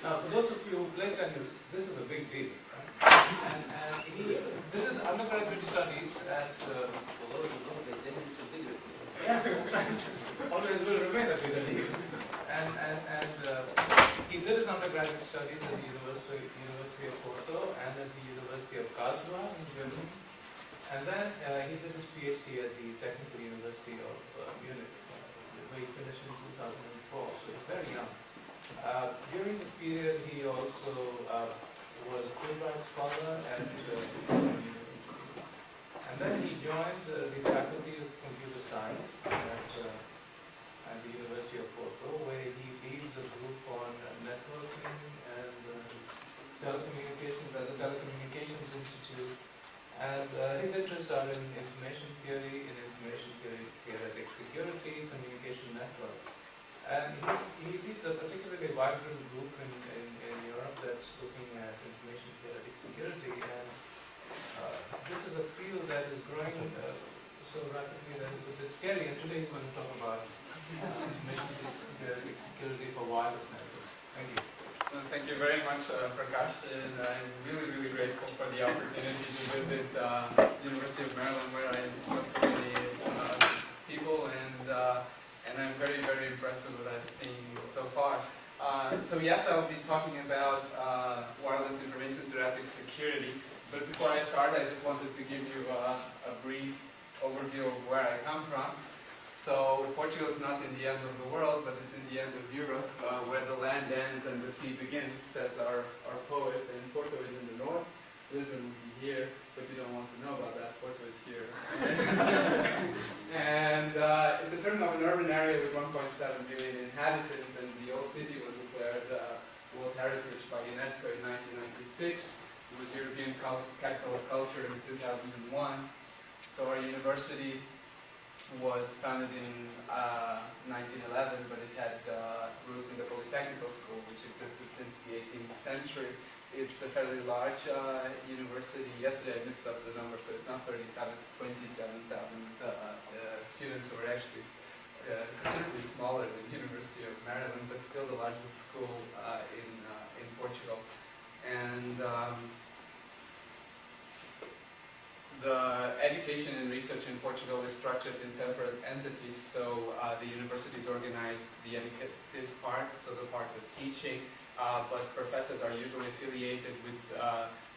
Now, for those of you who play tennis, this is a big deal. Right? And he did his undergraduate studies at. Although you know the tennis is bigger. Yeah, right. Always will remain a bigger deal. And he did his undergraduate studies at the University of Porto and at the University of Karlsruhe in Germany. And then he did his PhD at the Technical University of Munich, where he finished in 2004, so he's very young. During this period, he also was a Fulbright scholar at the University. And then he joined the Faculty of Computer Science at the University of Porto, where he leads a group on networking and telecommunications at the Telecommunications Institute. And his interests are in information theory, theoretic security, communication networks. And he leads a particularly vibrant group in Europe that's looking at information theoretic security. And this is a field that is growing so rapidly that it's a bit scary. And today he's going to talk about information theoretic security for wireless networks. Thank you. Well, thank you very much, Prakash, and I'm really, really grateful for the opportunity to visit University of Maryland, where I know so many people, and I'm very, very impressed with what I've seen so far. So yes, I'll be talking about wireless information-theoretic security, but before I start, I just wanted to give you a brief overview of where I come from. So Portugal is not in the end of the world, but it's in the end of Europe, where the land ends and the sea begins, says our poet. And Porto is in the north, Lisbon would be here, but you don't want to know about that. Porto is here. And it's a sort of an urban area with 1.7 billion inhabitants, and the old city was declared World Heritage by UNESCO in 1996. It was European Capital of Culture in 2001. So our university was founded in 1911, but it had roots in the Polytechnical School, which existed since the 18th century. It's a fairly large university. Yesterday I missed up the number, so it's not 37, it's 27,000 students, who are actually considerably smaller than the University of Maryland, but still the largest school in Portugal. And the education and research in Portugal is structured in separate entities. So the university is organized the educative part, so the part of teaching, but professors are usually affiliated with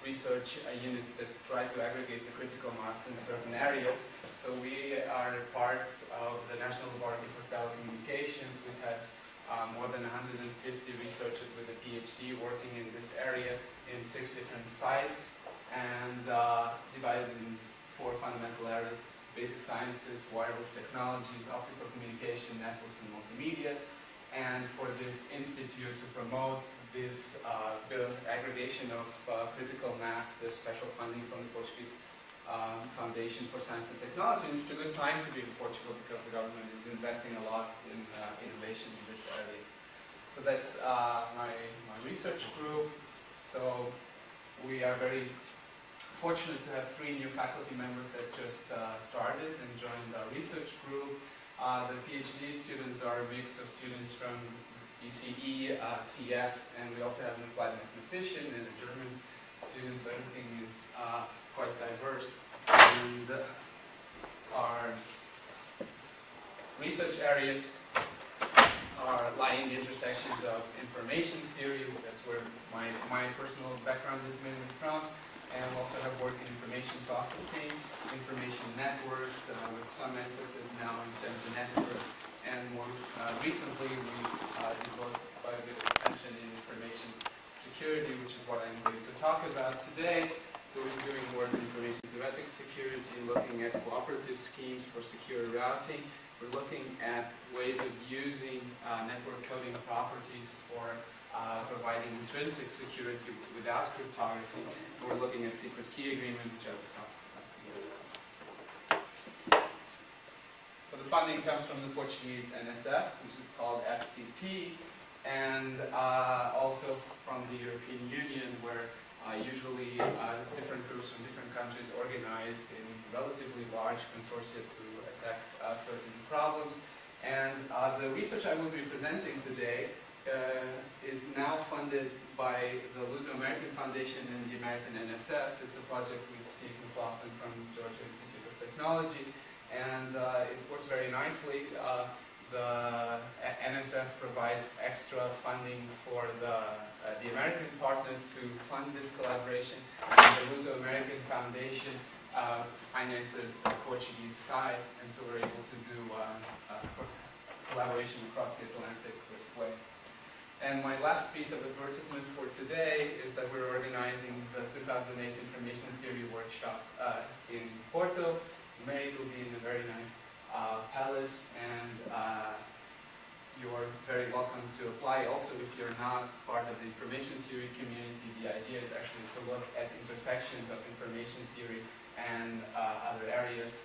research units that try to aggregate the critical mass in certain areas. So we are part of the National Laboratory for Telecommunications, which has more than 150 researchers with a PhD working in this area in 6 different sites, and divided in 4 fundamental areas: basic sciences, wireless technologies, optical communication, networks, and multimedia. And for this institute to promote this aggregation of critical mass, there's special funding from the Portuguese Foundation for Science and Technology. And it's a good time to be in Portugal because the government is investing a lot in innovation in this area. So that's my research group. So we are very fortunate to have 3 new faculty members that just started and joined our research group. The PhD students are a mix of students from ECE, CS, and we also have an applied mathematician and a German student, so everything is quite diverse. And our research areas lie in the intersections of information theory, that's where my personal background is mainly from, and we also have work in information processing, information networks, with some emphasis now in sensor network, and more recently we devote quite a bit of attention in information security, which is what I'm going to talk about today. So we're doing work in information-theoretic security, looking at cooperative schemes for secure routing. We're looking at ways of using network coding properties for providing intrinsic security without cryptography. We're looking at secret key agreement, which I will talk about together. So the funding comes from the Portuguese NSF, which is called FCT, and also from the European Union, where usually different groups from different countries organized in relatively large consortia to attack certain problems. And the research I will be presenting today is now funded by the Luso-American Foundation and the American NSF. It's a project with Steve McLaughlin from Georgia Institute of Technology, and it works very nicely. The NSF provides extra funding for the American partner to fund this collaboration, and the Luso-American Foundation finances the Portuguese side, and so we're able to do collaboration across the Atlantic this way. And my last piece of advertisement for today is that we're organizing the 2008 Information Theory Workshop in Porto. In May it will be in a very nice palace, and you're very welcome to apply. Also, if you're not part of the information theory community, the idea is actually to look at intersections of information theory and other areas.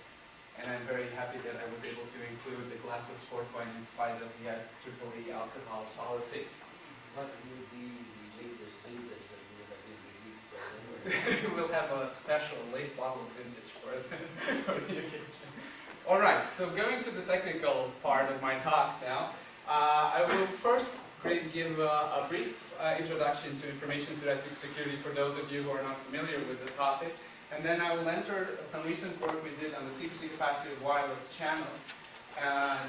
And I'm very happy that I was able to include the glass of port wine in spite of the IEEE alcohol policy. What will be the latest vintage that will have been released by then? We'll have a special late bottle vintage for the occasion. All right, so going to the technical part of my talk now, I will first give a brief introduction to information-theoretic security for those of you who are not familiar with the topic, and then I will enter some recent work we did on the secrecy capacity of wireless channels.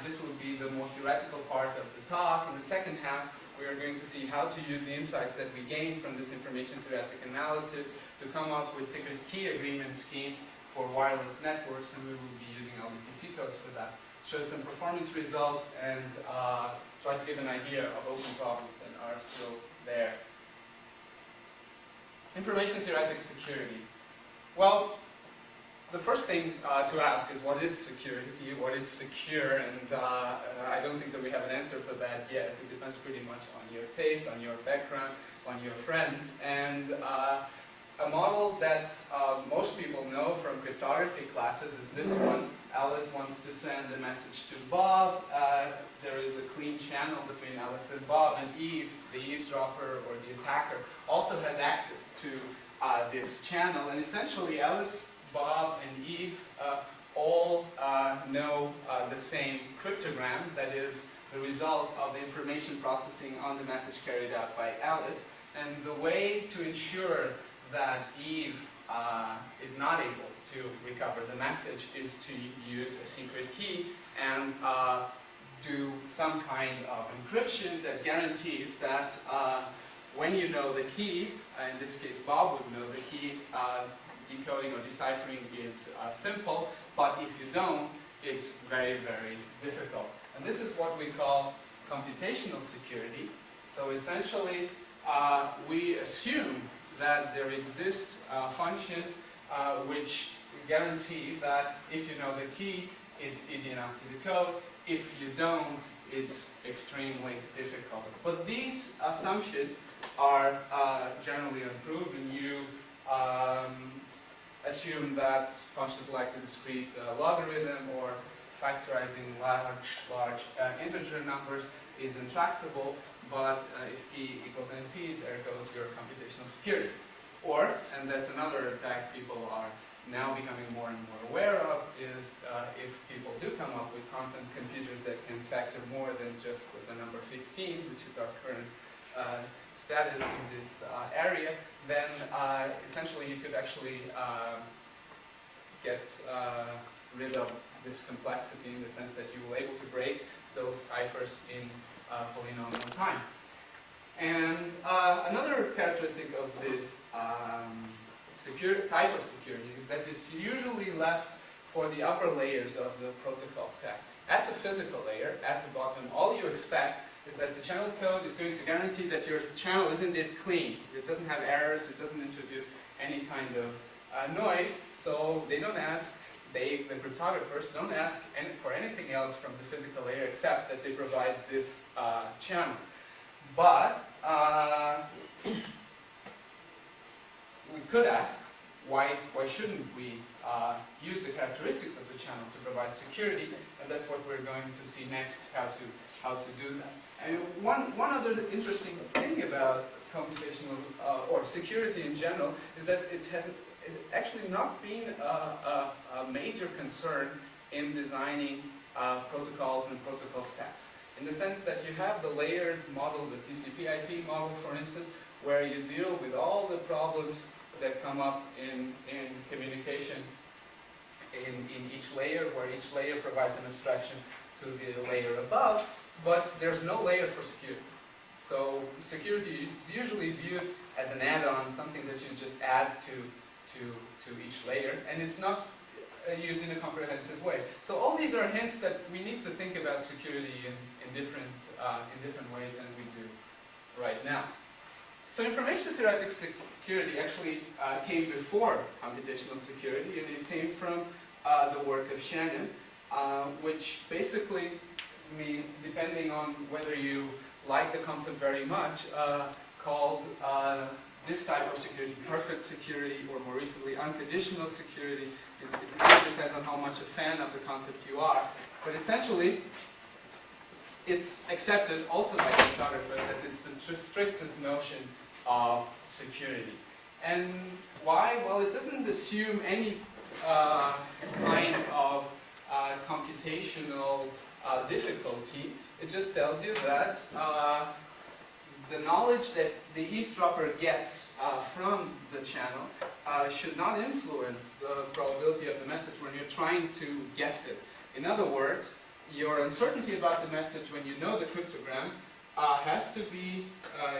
This will be the more theoretical part of the talk. In the second half, we are going to see how to use the insights that we gained from this information-theoretic analysis to come up with secret key agreement schemes for wireless networks, and we will be using LDPC codes for that. Show some performance results and try to give an idea of open problems that are still there. Information-theoretic security. Well, the first thing to ask is, what is security? What is secure? And I don't think that we have an answer for that yet. It depends pretty much on your taste, on your background, on your friends. And a model that most people know from cryptography classes is this one. Alice wants to send a message to Bob. There is a clean channel between Alice and Bob, and Eve, the eavesdropper or the attacker, also has access to this channel. And essentially, Alice, Bob, and Eve all know the same cryptogram, that is the result of the information processing on the message carried out by Alice. And the way to ensure that Eve is not able to recover the message is to use a secret key and do some kind of encryption that guarantees that when you know the key, in this case Bob would know the key, decoding or deciphering is simple, but if you don't, it's very, very difficult. And this is what we call computational security. So essentially, we assume that there exist functions which guarantee that if you know the key, it's easy enough to decode. If you don't, it's extremely difficult. But these assumptions are generally unproven. You assume that functions like the discrete logarithm or factorizing large integer numbers is intractable, but if p equals np, there goes your computational security. Or, and that's another attack people are now becoming more and more aware of, is if people do come up with quantum computers that can factor more than just the number 15, which is our current status in this area, then essentially you could actually get rid of this complexity in the sense that you will be able to break those ciphers in polynomial time. And another characteristic of this type of security is that it's usually left for the upper layers of the protocol stack. At the physical layer, at the bottom, all you expect is that the channel code is going to guarantee that your channel is indeed clean. It doesn't have errors, it doesn't introduce any kind of noise, so they don't ask, the cryptographers don't ask for anything else from the physical layer except that they provide this channel. But we could ask, why shouldn't we use the characteristics of the channel to provide security? And that's what we're going to see next, how to do that. And one other interesting thing about computational or security in general is that it's actually not been a major concern in designing protocols and protocol stacks. in the sense that you have the layered model, the TCP/IP model, for instance, where you deal with all the problems that come up in communication in each layer, where each layer provides an abstraction to the layer above, but there's no layer for security. So security is usually viewed as an add-on, something that you just add to each layer, and it's not used in a comprehensive way. So all these are hints that we need to think about security in different ways than we do right now. So information-theoretic security actually came before computational security, and it came from the work of Shannon, which basically mean, depending on whether you like the concept very much, called this type of security perfect security, or more recently unconditional security. It really depends on how much a fan of the concept you are. But essentially, it's accepted also by cryptographers that it's the strictest notion of security. And why? Well, it doesn't assume any kind of computational difficulty. It just tells you that the knowledge that the eavesdropper gets from the channel should not influence the probability of the message when you're trying to guess it. In other words, your uncertainty about the message when you know the cryptogram has to be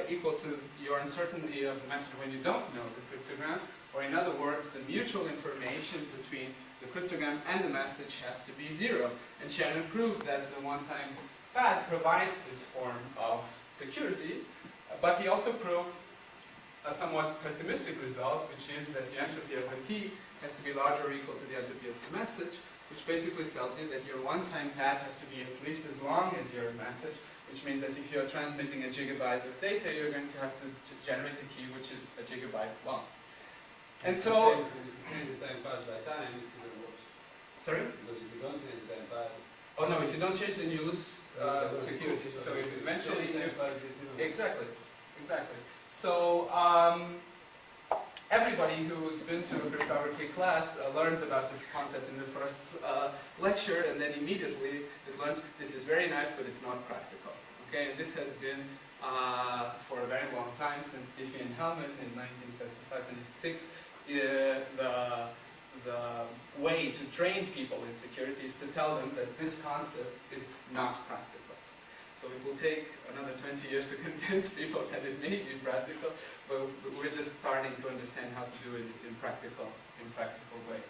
equal to your uncertainty of the message when you don't know the cryptogram, or in other words, the mutual information between the cryptogram and the message has to be zero. And Shannon proved that the one-time pad provides this form of security, but he also proved a somewhat pessimistic result, which is that the entropy of the key has to be larger or equal to the entropy of the message, which basically tells you that your one-time pad has to be at least as long as your message, which means that if you're transmitting a gigabyte of data, you're going to have to generate a key which is a gigabyte long. And so... If you change the time pass by time, it's even worse. Sorry? Because if you don't change the time pass... Oh no, if you don't change, then you lose security. So eventually... Exactly. Exactly. So, everybody who's been to a cryptography class learns about this concept in the first lecture, and then immediately it learns this is very nice, but it's not practical. Okay, and this has been for a very long time, since Diffie and Hellman in 1975-76. The way to train people in security is to tell them that this concept is not practical. So it will take another 20 years to convince people that it may be practical, but we're just starting to understand how to do it in practical ways.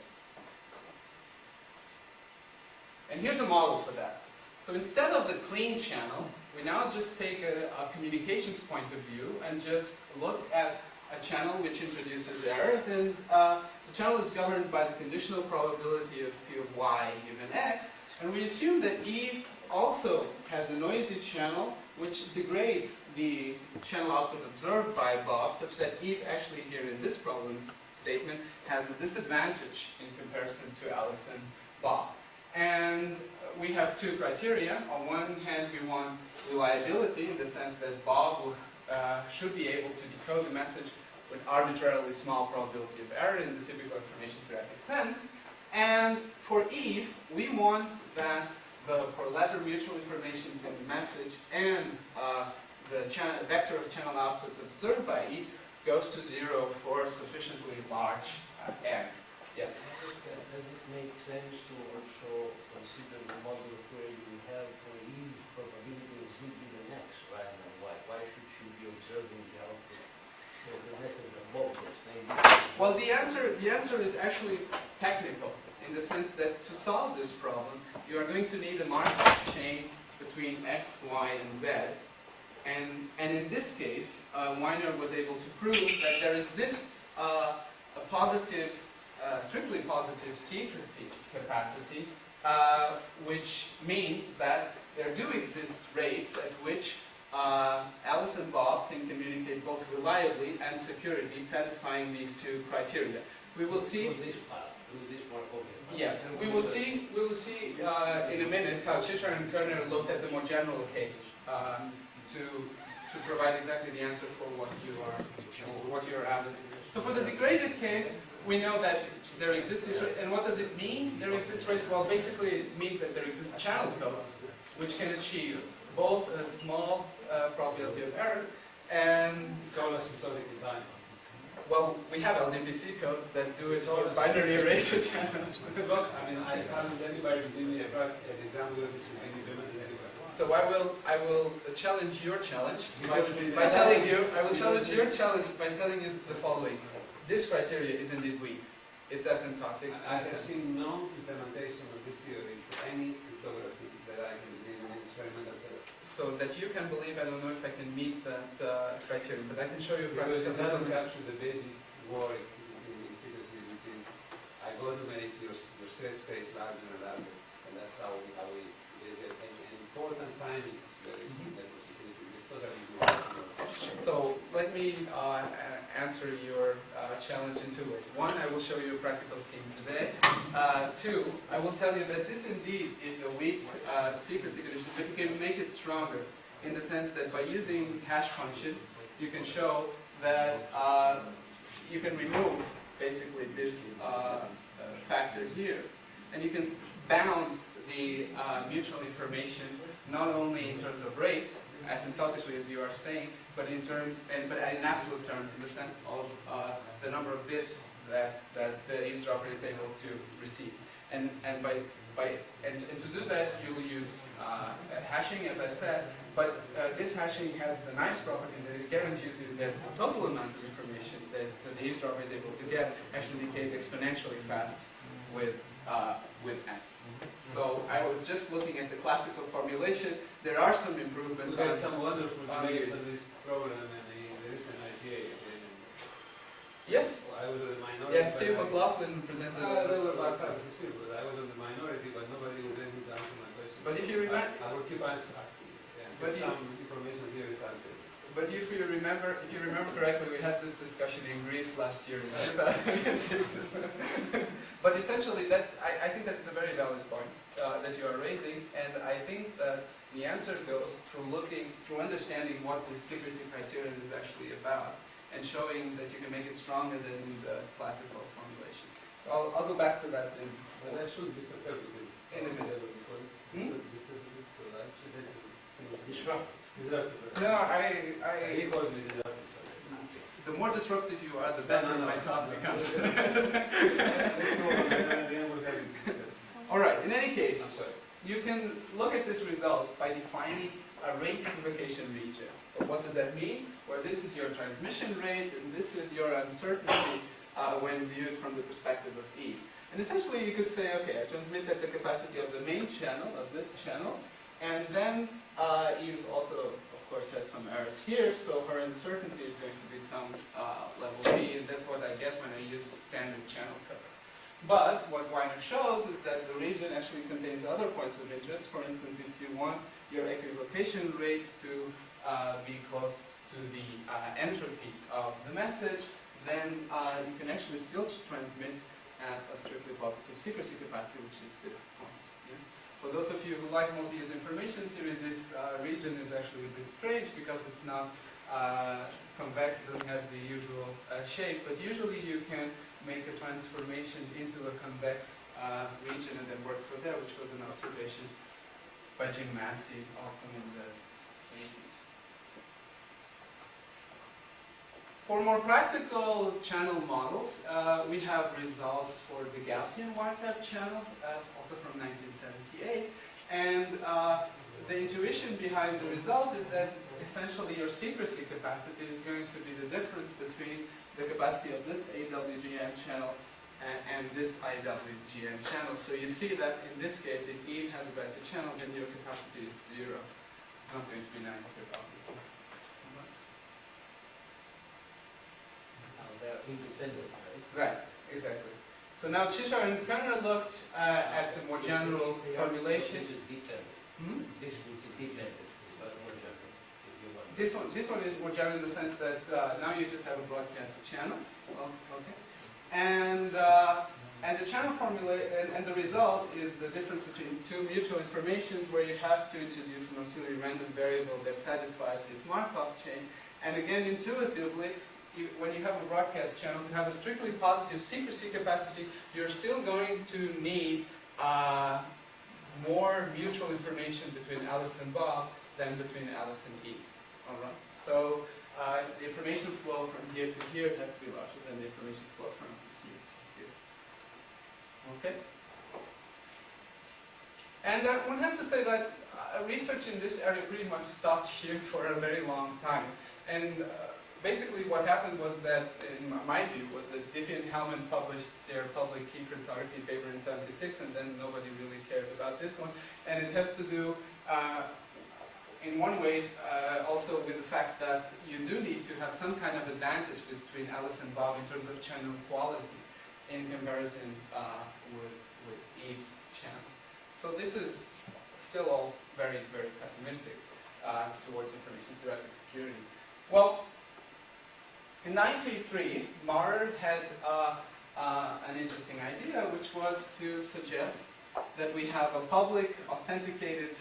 And here's a model for that. So instead of the clean channel, we now just take a communications point of view and just look at a channel which introduces errors, and the channel is governed by the conditional probability of P of y given x, and we assume that E also has a noisy channel which degrades the channel output observed by Bob, such that Eve actually here in this problem statement has a disadvantage in comparison to Alice and Bob. And we have two criteria. On one hand, we want reliability in the sense that Bob should be able to decode the message with arbitrarily small probability of error in the typical information-theoretic sense. And for Eve, we want that the correlative mutual information between the message and the vector of channel outputs observed by Eve goes to zero for sufficiently large n. Yes? Does it make sense to also consider the model where you have for E probability of Z given X rather than Y? Why should you be observing the output for the message of both? Well, the answer is actually technical, in the sense that to solve this problem, you are going to need a Markov chain between X, Y, and Z. And in this case, Weiner was able to prove that there exists a positive, strictly positive secrecy capacity, which means that there do exist rates at which Alice and Bob can communicate both reliably and securely, satisfying these two criteria. We will see. Yes, we will see in a minute how Chisholm and Kerner looked at the more general case to provide exactly the answer for what you are asking. So for the degraded case, we know that there exists this rate, and what does it mean? There exists rates. Well, basically it means that there exists channel codes which can achieve both a small probability of error and It's all asymptotic in time. well, we have LDPC codes that do it for binary erasure channels. Look, I mean, I haven't anybody give me a practical example of this in any implemented anywhere. So I will challenge your challenge by Because telling you. I will challenge your challenge by telling you the following: this criteria is indeed weak. It's asymptotic. I have seen no implementation of this theory for any cryptography that I can do in an experimental setup. So that you can believe, I don't know if I can meet that criteria, but I can show you a Because practical it doesn't implementation. capture the basic work in secrecy, which is I go to make your set space larger and larger, and that's how we is an important timing consideration in network security. It's totally new. So let me answer your challenge in 2 ways. One, I will show you a practical scheme today. Two, I will tell you that this indeed is a weak secrecy condition, but you can make it stronger in the sense that by using hash functions, you can show that you can remove basically this factor here, and you can bound the mutual information not only in terms of rate, asymptotically as you are saying, but in absolute terms, in the sense of the number of bits that the eavesdropper is able to receive. And to do that, you will use hashing, as I said. But this hashing has the nice property that it guarantees you that the total amount of information that the eavesdropper is able to get actually decays exponentially fast with n. So I was just looking at the classical formulation. There are some improvements. We had some wonderful on debates this. on this program, and there is an idea. Yes. I was in the minority. Yes, Steve McLaughlin presented. There were about 5 or 6 people, but I was in the minority, but nobody was able to answer my question. But if you remember, I will keep asking. But But some information here is answered. but if you remember correctly, we had this discussion in Greece last year in 2006. But essentially, I think that is a very valid point that you are raising, and I think that the answer goes through understanding what the secrecy criterion is actually about, and showing that you can make it stronger than the classical formulation. So I'll go back to that in But that should be prepared because In a minute. So that should Disrupt. No, He calls me disruptive. the more disruptive you are, the better my talk becomes. All right. In any case, I'm sorry. you can look at this result by defining a rate invocation region. But what does that mean? Well, this is your transmission rate, and this is your uncertainty when viewed from the perspective of E. And essentially, you could say, okay, I transmit at the capacity of the main channel, of this channel, and then Eve also, of course, has some errors here, so her uncertainty is going to be some level B, and that's what I get when I use standard channel codes. But what Weiner shows is that the region actually contains other points of interest. For instance, if you want your equivocation rate to be close to the entropy of the message, then you can actually still transmit at a strictly positive secrecy capacity, which is this point. Yeah? For those of you who like multi-use information theory, this region is actually a bit strange because it's not convex, it doesn't have the usual shape, but usually you can make a transformation into a convex region and then work from there, which was an observation by Jim Massey also in the 80s. For more practical channel models, we have results for the Gaussian wiretap channel, also from 1978. And the intuition behind the result is that essentially your secrecy capacity is going to be the difference between the capacity of this AWGN channel and this IWGN channel. So you see that in this case, if E has a better channel, then your capacity is 0. It's not going to be negative, obviously. They're independent, right? Right, exactly. So now Chishar and Penner looked at a more general formulation. This is dependent. Hmm? This is dependent, but more general, if you want. This one is more general in the sense that now you just have a broadcast channel. Well, okay. And the channel formula and the result is the difference between two mutual informations where you have to introduce an auxiliary random variable that satisfies this Markov chain. And again, intuitively, when you have a broadcast channel, to have a strictly positive secrecy capacity, you're still going to need more mutual information between Alice and Bob than between Alice and Eve. All right. So the information flow from here to here has to be larger than the information flow from here to here. Okay. And one has to say that research in this area pretty much stopped here for a very long time. And basically what happened was that, in my view, was that Diffie and Hellman published their public key cryptography paper in '76, and then nobody really cared about this one. And it has to do, in one way, also with the fact that you do need to have some kind of advantage between Alice and Bob in terms of channel quality in comparison with Eve's channel. So this is still all very, very pessimistic towards information-theoretic security. Well, in 1993, Maurer had an interesting idea, which was to suggest that we have a public authenticated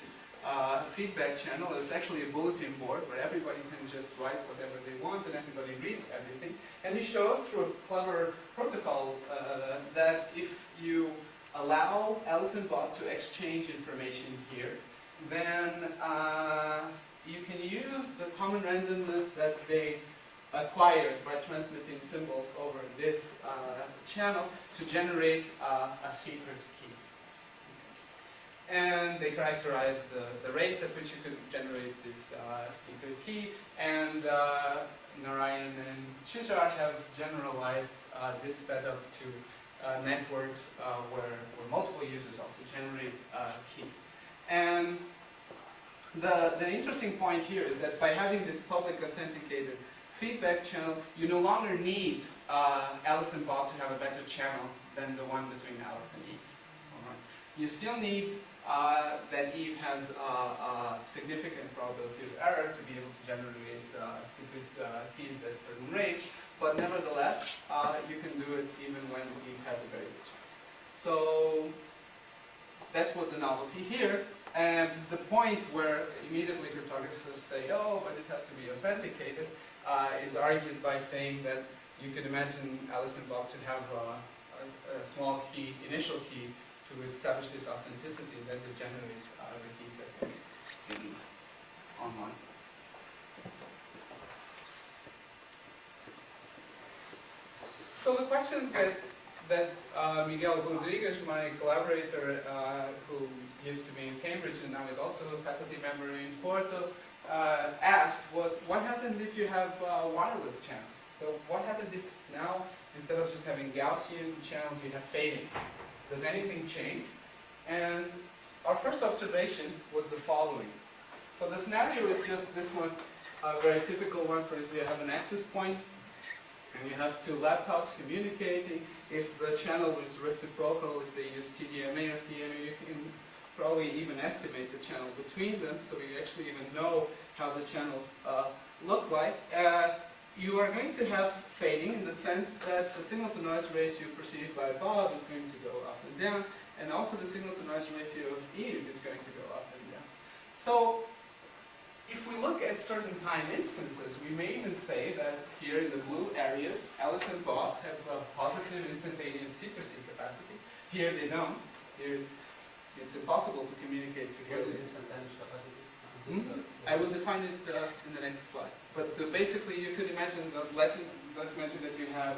feedback channel. It's actually a bulletin board where everybody can just write whatever they want and everybody reads everything. And he showed through a clever protocol that if you allow Alice and Bob to exchange information here, then you can use the common randomness that they acquired by transmitting symbols over this channel to generate a secret key. And they characterized the rates at which you could generate this secret key, and Narayan and Chizar have generalized this setup to networks where multiple users also generate keys. And the interesting point here is that by having this public authenticated feedback channel, you no longer need Alice and Bob to have a better channel than the one between Alice and Eve. All right. You still need that Eve has a significant probability of error to be able to generate secret keys at certain rates, but nevertheless, you can do it even when Eve has a very good chance. So that was the novelty here. And the point where immediately cryptographers say, oh, but it has to be authenticated, is argued by saying that you could imagine Alice and Bob to have a small key, initial key, to establish this authenticity, and then to generate the keys that they need online. So the questions that Miguel Rodriguez, my collaborator, who used to be in Cambridge and now is also a faculty member in Porto, asked was, what happens if you have wireless channels? So what happens if now, instead of just having Gaussian channels, you have fading? Does anything change? And our first observation was the following. So the scenario is just this one, a very typical one. For instance, you have an access point, and you have two laptops communicating. If the channel is reciprocal, if they use TDMA or PMA, you can probably even estimate the channel between them, so you actually even know how the channels look like. You are going to have fading in the sense that the signal-to-noise ratio perceived by Bob is going to go up and down, and also the signal-to-noise ratio of Eve is going to go up and down. So if we look at certain time instances, we may even say that here in the blue areas, Alice and Bob have a positive instantaneous secrecy capacity. Here they don't. Here it's impossible to communicate securely. What is instantaneous capacity? I will define it in the next slide. But basically, you could imagine, let's imagine that you have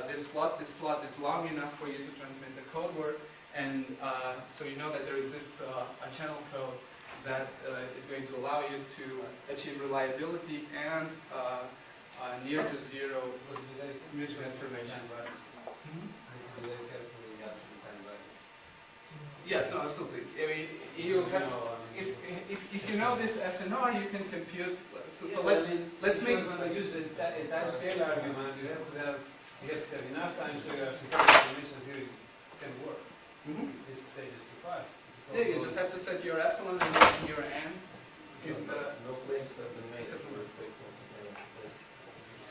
this slot. This slot is long enough for you to transmit a code word, and so you know that there exists a channel code that is going to allow you to achieve reliability and near to zero mutual information. Yes, no, absolutely. I mean, you have to, if you know this SNR, you can compute. So let's make. If you're going to use a time scale argument, you have to have enough time so your information theory can work. This stage is too fast. Yeah, you just have to set your epsilon and your n. No claims have been made with respect to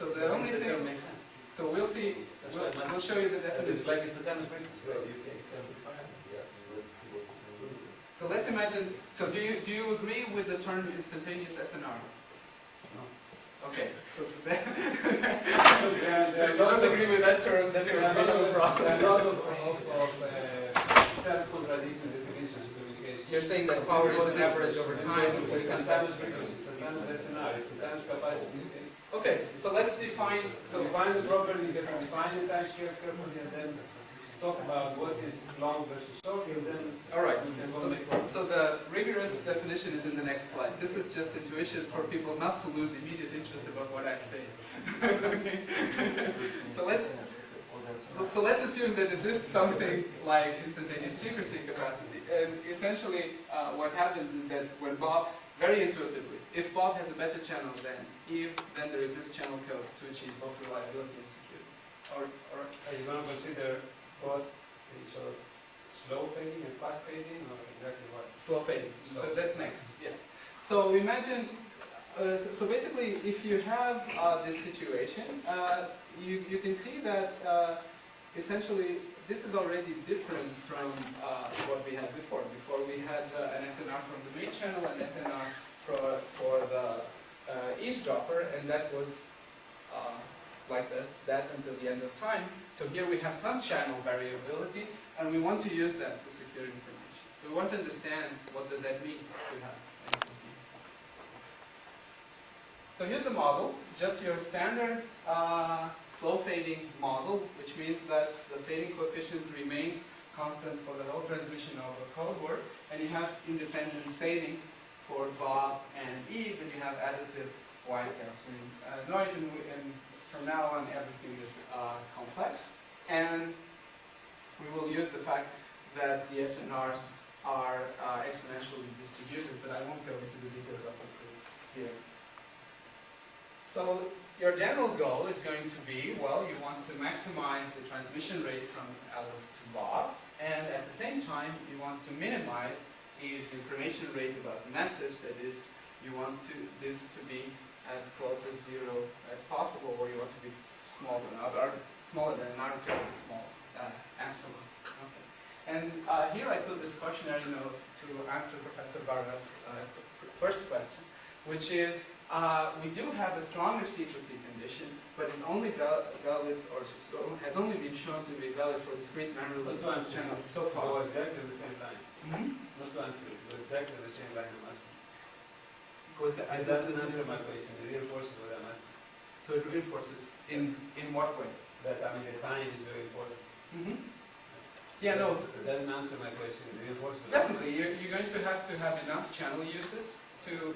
So the only thing. Makes sense. So we'll see. We'll show you the definition. It's like instantaneous frequency. Well, you can define it, yes. Let's see what we can do. So let's imagine. So do you agree with the term instantaneous SNR? No. Okay. So then, so if you don't agree with that term, then you're a bit of a problem. There are a lot of self-contradicting definitions of communication. you're saying that power is an average over time, and so you can sometimes frequency, sometimes SNR, sometimes capacity. Okay, so let's define. So find the property, you can define the time scales carefully, and then talk about what is long versus short, and then All right. you can go make progress. So the rigorous definition is in the next slide. This is just intuition for people not to lose immediate interest about what I say. Okay. So let's assume that this is something like instantaneous secrecy capacity. And essentially, what happens is that when Bob, very intuitively, if Bob has a better channel than Eve, then there exists channel codes to achieve both reliability and security. Or Are you going to consider both the sort of slow fading and fast fading, or exactly what? slow fading. So Slow. that's next. Yeah. So imagine. So basically, if you have this situation, you can see that essentially this is already different from what we had before. Before we had an SNR from the main channel, an SNR for the eavesdropper, and that was like that until the end of time. So here we have some channel variability, and we want to use that to secure information. So we want to understand what does that mean to have instantaneous. So here's the model, just your standard slow fading model, which means that the fading coefficient remains constant for the whole transmission of a code word, and you have independent fadings for Bob and Eve, and you have additive white Gaussian noise, and from now on everything is complex. And we will use the fact that the SNRs are exponentially distributed, but I won't go into the details of it here. So your general goal is going to be, well, you want to maximize the transmission rate from Alice to Bob, and at the same time, you want to minimize Eve's information rate about the message. That is, you want this to be as close as 0 as possible, or you want to be smaller than an arbitrarily small epsilon. Okay. And here I put this cautionary note to answer Professor Barros' first question, which is we do have a stronger secrecy condition, but it's only valid, or has only been shown to be valid for discrete memoryless channels so far. Go exactly the same line. Mm-hmm. Not to answer it, but exactly the same line I'm asking. It It doesn't answer my question, it reinforces what I'm asking. So it reinforces in what way? That, I mean, the time is very important. Mm-hmm. Yeah, no. It doesn't answer my question, it reinforces it. Definitely, you're going to have enough channel uses to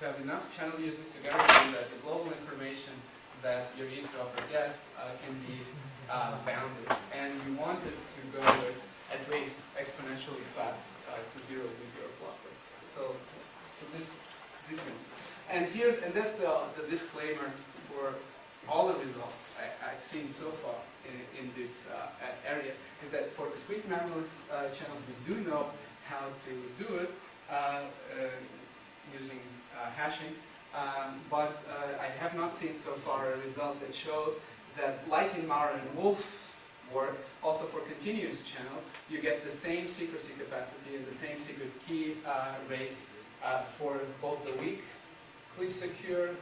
have enough channel uses to guarantee that the global information that your eavesdropper gets can be bounded, and you want it to go at least exponentially fast to 0 with your block rate. So this and that's the disclaimer for all the results I've seen so far in this area, is that for discrete memoryless channels we do know how to do it using hashing, but I have not seen so far a result that shows that, like in Maurer and Wolf's work, also for continuous channels, you get the same secrecy capacity and the same secret key rates for both the weak security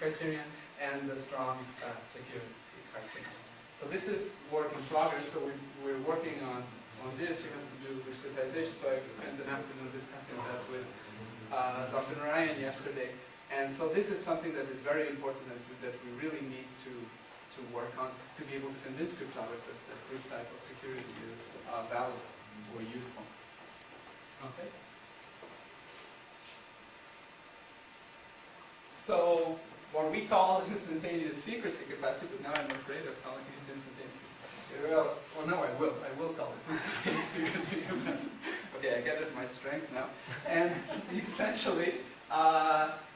criterion and the strong security criterion. So this is work in progress, so we're working on this. You have to do discretization, so I spent an afternoon discussing that with Dr. Narayan yesterday. And so this is something that is very important that we really need to work on to be able to convince cryptographers that this type of security is valid or useful. Okay. So what we call instantaneous secrecy capacity, but now I'm afraid of calling it instantaneous. Well, no, I will call it instantaneous secrecy capacity. Okay, I get it, my strength now. And essentially,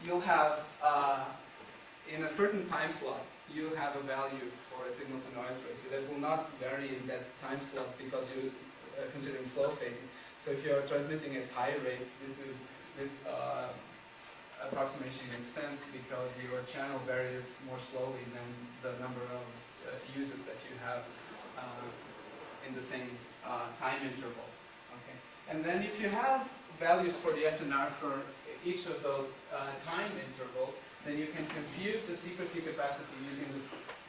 you'll have, in a certain time slot, you have a value for a signal-to-noise ratio that will not vary in that time slot because you're considering slow fading. So if you're transmitting at high rates, this approximation makes sense because your channel varies more slowly than the number of uses that you have in the same time interval. Okay. And then if you have values for the SNR for each of those time intervals, then you can compute the secrecy capacity using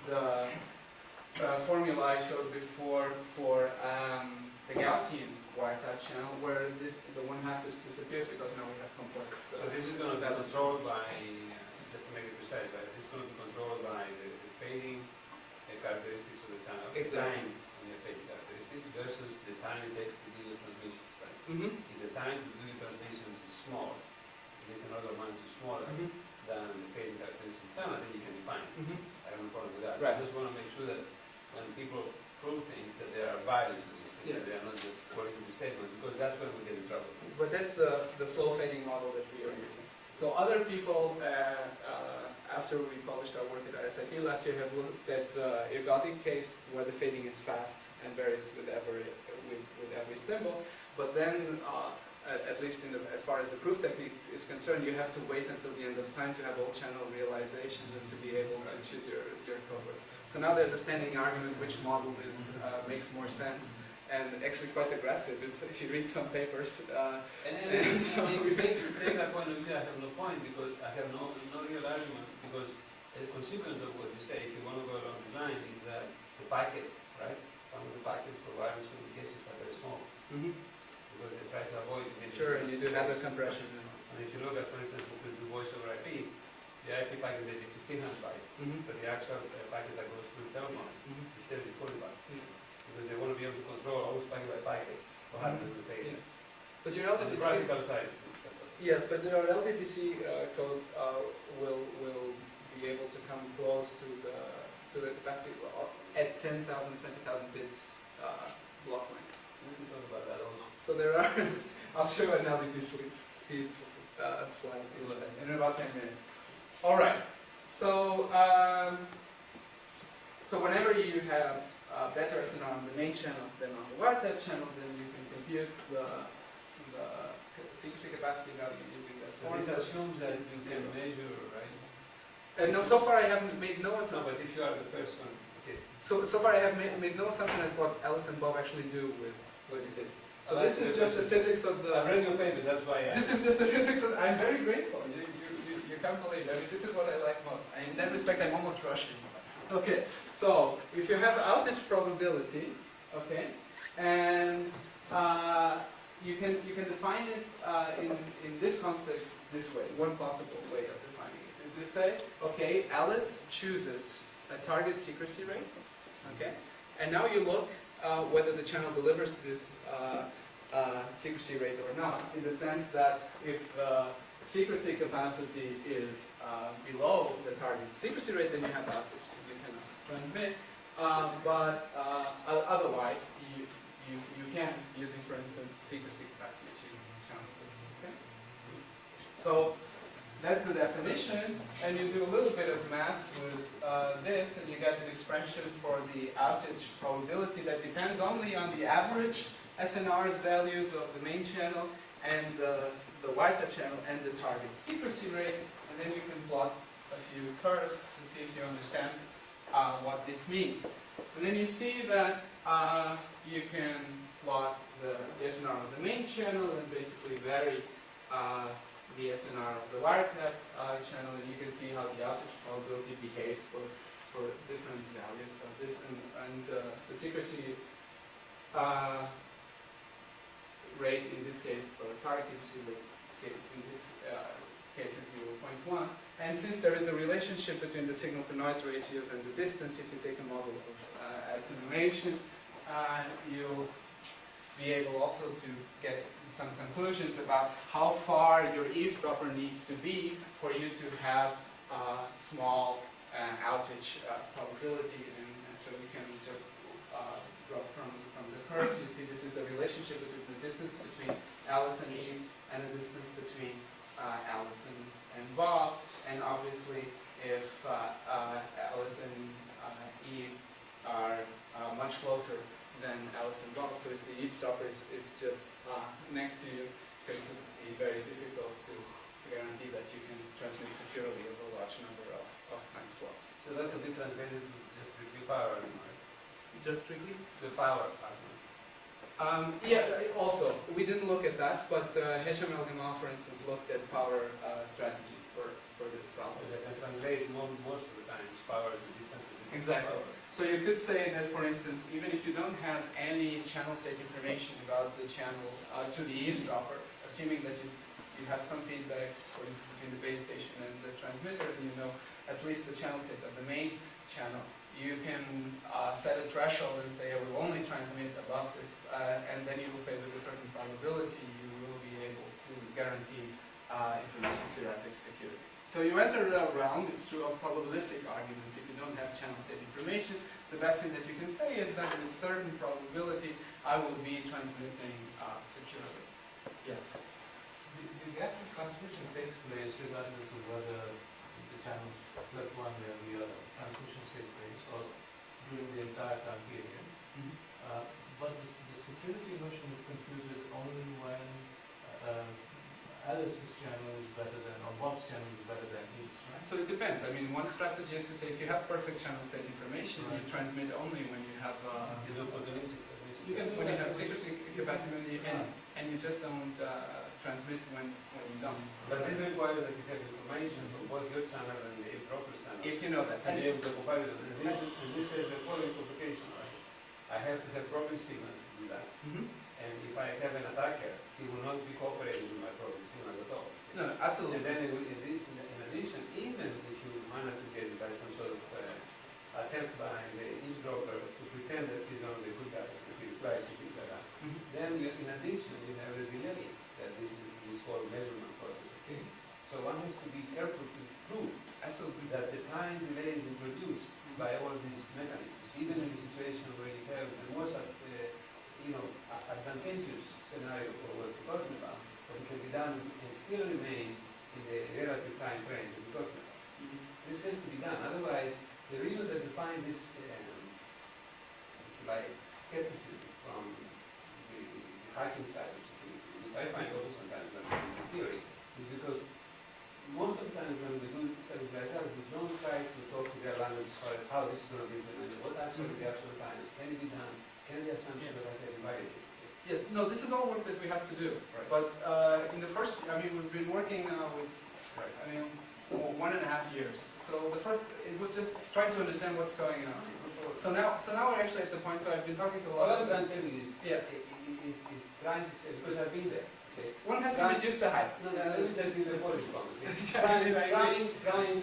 the formula I showed before for the Gaussian wiretap channel where the 1/2 just disappears because now we have complex. So this is going to be controlled by, just to make it precise, right? This is going to be controlled by the fading characteristics of the channel. Exactly. Time on the fading characteristics versus the time it takes to do the transmissions, right? Mm-hmm. If the time to do the transmissions is small, it is an order of magnitude smaller than the fading characteristics of the channel, then you can define it. I have no problem with that. Right. I just want to make sure that when people prove things, that there are values in the system, Yes. that they are not just qualitative statements, because that's when we get in trouble. But that's the slow fading model that we are using. So other people, after we published our work at RSIT last year, have looked at the ergodic case where the fading is fast and varies with every symbol. But then, at least as far as the proof technique is concerned, you have to wait until the end of time to have all channel realization and to be able to choose your cohorts. So now there's a standing argument which model makes more sense. And actually quite aggressive. It's, if you read some papers. And so if you take that point of view, I have no point because I have no real argument because the consequence of what you say, if you want to go along the line, is that the packets, right? Some of the packets for wireless communications are very small because they try to avoid. Sure, and you do header compression. And if you look at, for instance, what we do voice over IP, the IP packet may be 1500 bytes, but the actual packet that goes through telephone is 30, 40 bytes. Because they want to be able to control almost packet by packet what happens with the data. But your On the LDPC, practical side, yes, but your LDPC codes will be able to come close to the capacity at 10,000, 20,000 bits block length. we can talk about that also. So there are. I'll show you an LDPC slide in about 10 minutes. All right. So so whenever you have better SNR on the main channel than on the wiretap channel, then you can compute the secrecy capacity value using that So formula. this assumes that you can measure, right? No, so far I haven't made no No, assumption. but if you are the first one, okay. So far I have made no assumption at what Alice and Bob actually do with this. So Oh, this is just the physics of I've the. read your papers, that's why I... This is just the physics of. I'm very grateful. You can't believe. I mean, this is what I like most. In that respect, I'm almost rushing. Okay, so if you have outage probability, okay, and you can define it in this context this way. One possible way of defining it is to say, okay, Alice chooses a target secrecy rate, okay, and now you look whether the channel delivers this secrecy rate or not, in the sense that if the secrecy capacity is below the target secrecy rate, then you have outage. You can transmit, but otherwise you can, using, for instance, secrecy capacity achievable channel. Okay? So that's the definition, and you do a little bit of maths with this, and you get an expression for the outage probability that depends only on the average SNR values of the main channel and the wiretap channel and the target secrecy rate, and then you can plot a few curves to see if you understand what this means. And then you see that you can plot the SNR of the main channel and basically vary the SNR of the wiretap channel, and you can see how the outage probability behaves for different values of this, and the secrecy rate in this case, for target secrecy rate in this case is 0.1. And since there is a relationship between the signal to noise ratios and the distance, if you take a model of attenuation, you'll be able also to get some conclusions about how far your eavesdropper needs to be for you to have small outage probability. And so you can just draw from the curve. You see this is the relationship between the distance between Alice and Eve and the distance between Alice and Bob. And obviously, if Alice and Eve are much closer than Alice and Bob, so if the eavesdropper is just next to you, it's going to be very difficult to guarantee that you can transmit securely over a large number of time slots. So that could be translated to just strictly power, right? Just strictly? The power part. Yeah, also, we didn't look at that, but Hesham El-Gamal, for instance, looked at power strategies for this problem. Because I can translate most of the times power to distance to distance. Exactly. Power. So you could say that, for instance, even if you don't have any channel state information about the channel to the eavesdropper, assuming that you have some feedback, for instance, between the base station and the transmitter, and you know at least the channel state of the main channel, you can set a threshold and say, I will only transmit above this, and then you will say with a certain probability you will be able to guarantee information-theoretic security. So you enter a realm, it's true, of probabilistic arguments. If you don't have channel state information, the best thing that you can say is that with certain probability, I will be transmitting securely. Yes? The gap in transmission takes place regardless of whether the channels flip one way or the other, transmission takes place, or during the entire time period. But the security notion is computed only when Alice's channel is better than, or Bob's channel is better than Eve's, right? So it depends. I mean, one strategy is to say if you have perfect channel state information, you transmit only when you have when you have secrecy capacity and you just don't transmit when you don't. But this requires that you have information from both your channel and the eavesdropper's channel. If you know that. And you have the comparison. In this case, the following complication, right? I have to have problem signals to do that. And if I have an attacker, he will not be cooperating with my problem signals at all. No, absolutely. And then in addition, even if you manage to get it by some sort of attempt by the eavesdropper to pretend that he's on the good guys, if he replies to things like that, then in addition you have a delay that this is called measurement process. Okay? So one has to be careful to prove Absolutely. that the time delay is introduced by all these mechanisms, even in the situation where you have the most advantageous scenario for what we're talking about, but it can be done and still remain in the relative time frame that we're talking about. This has to be done. Otherwise, the reason that you find this skepticism from the hacking side of security, which I find also sometimes in the theory, is because most of the time when we do studies like that, we don't try to talk to their language as far as how this is going to be implemented, what actually the actual time is, can it be done, can the assumption that I have invited you. Yes, no, this is all work that we have to do. Right. But in the first, I mean, we've been working with, I mean, 1.5 years. So the first, it was just trying to understand what's going on. So now we're actually at the point. So I've been talking to a lot What I'm of. trying to tell you is, Yeah. is trying to say, because I've been there. Okay? One has to reduce the hype. No, let me tell you the Polish one. Okay? Yeah, trying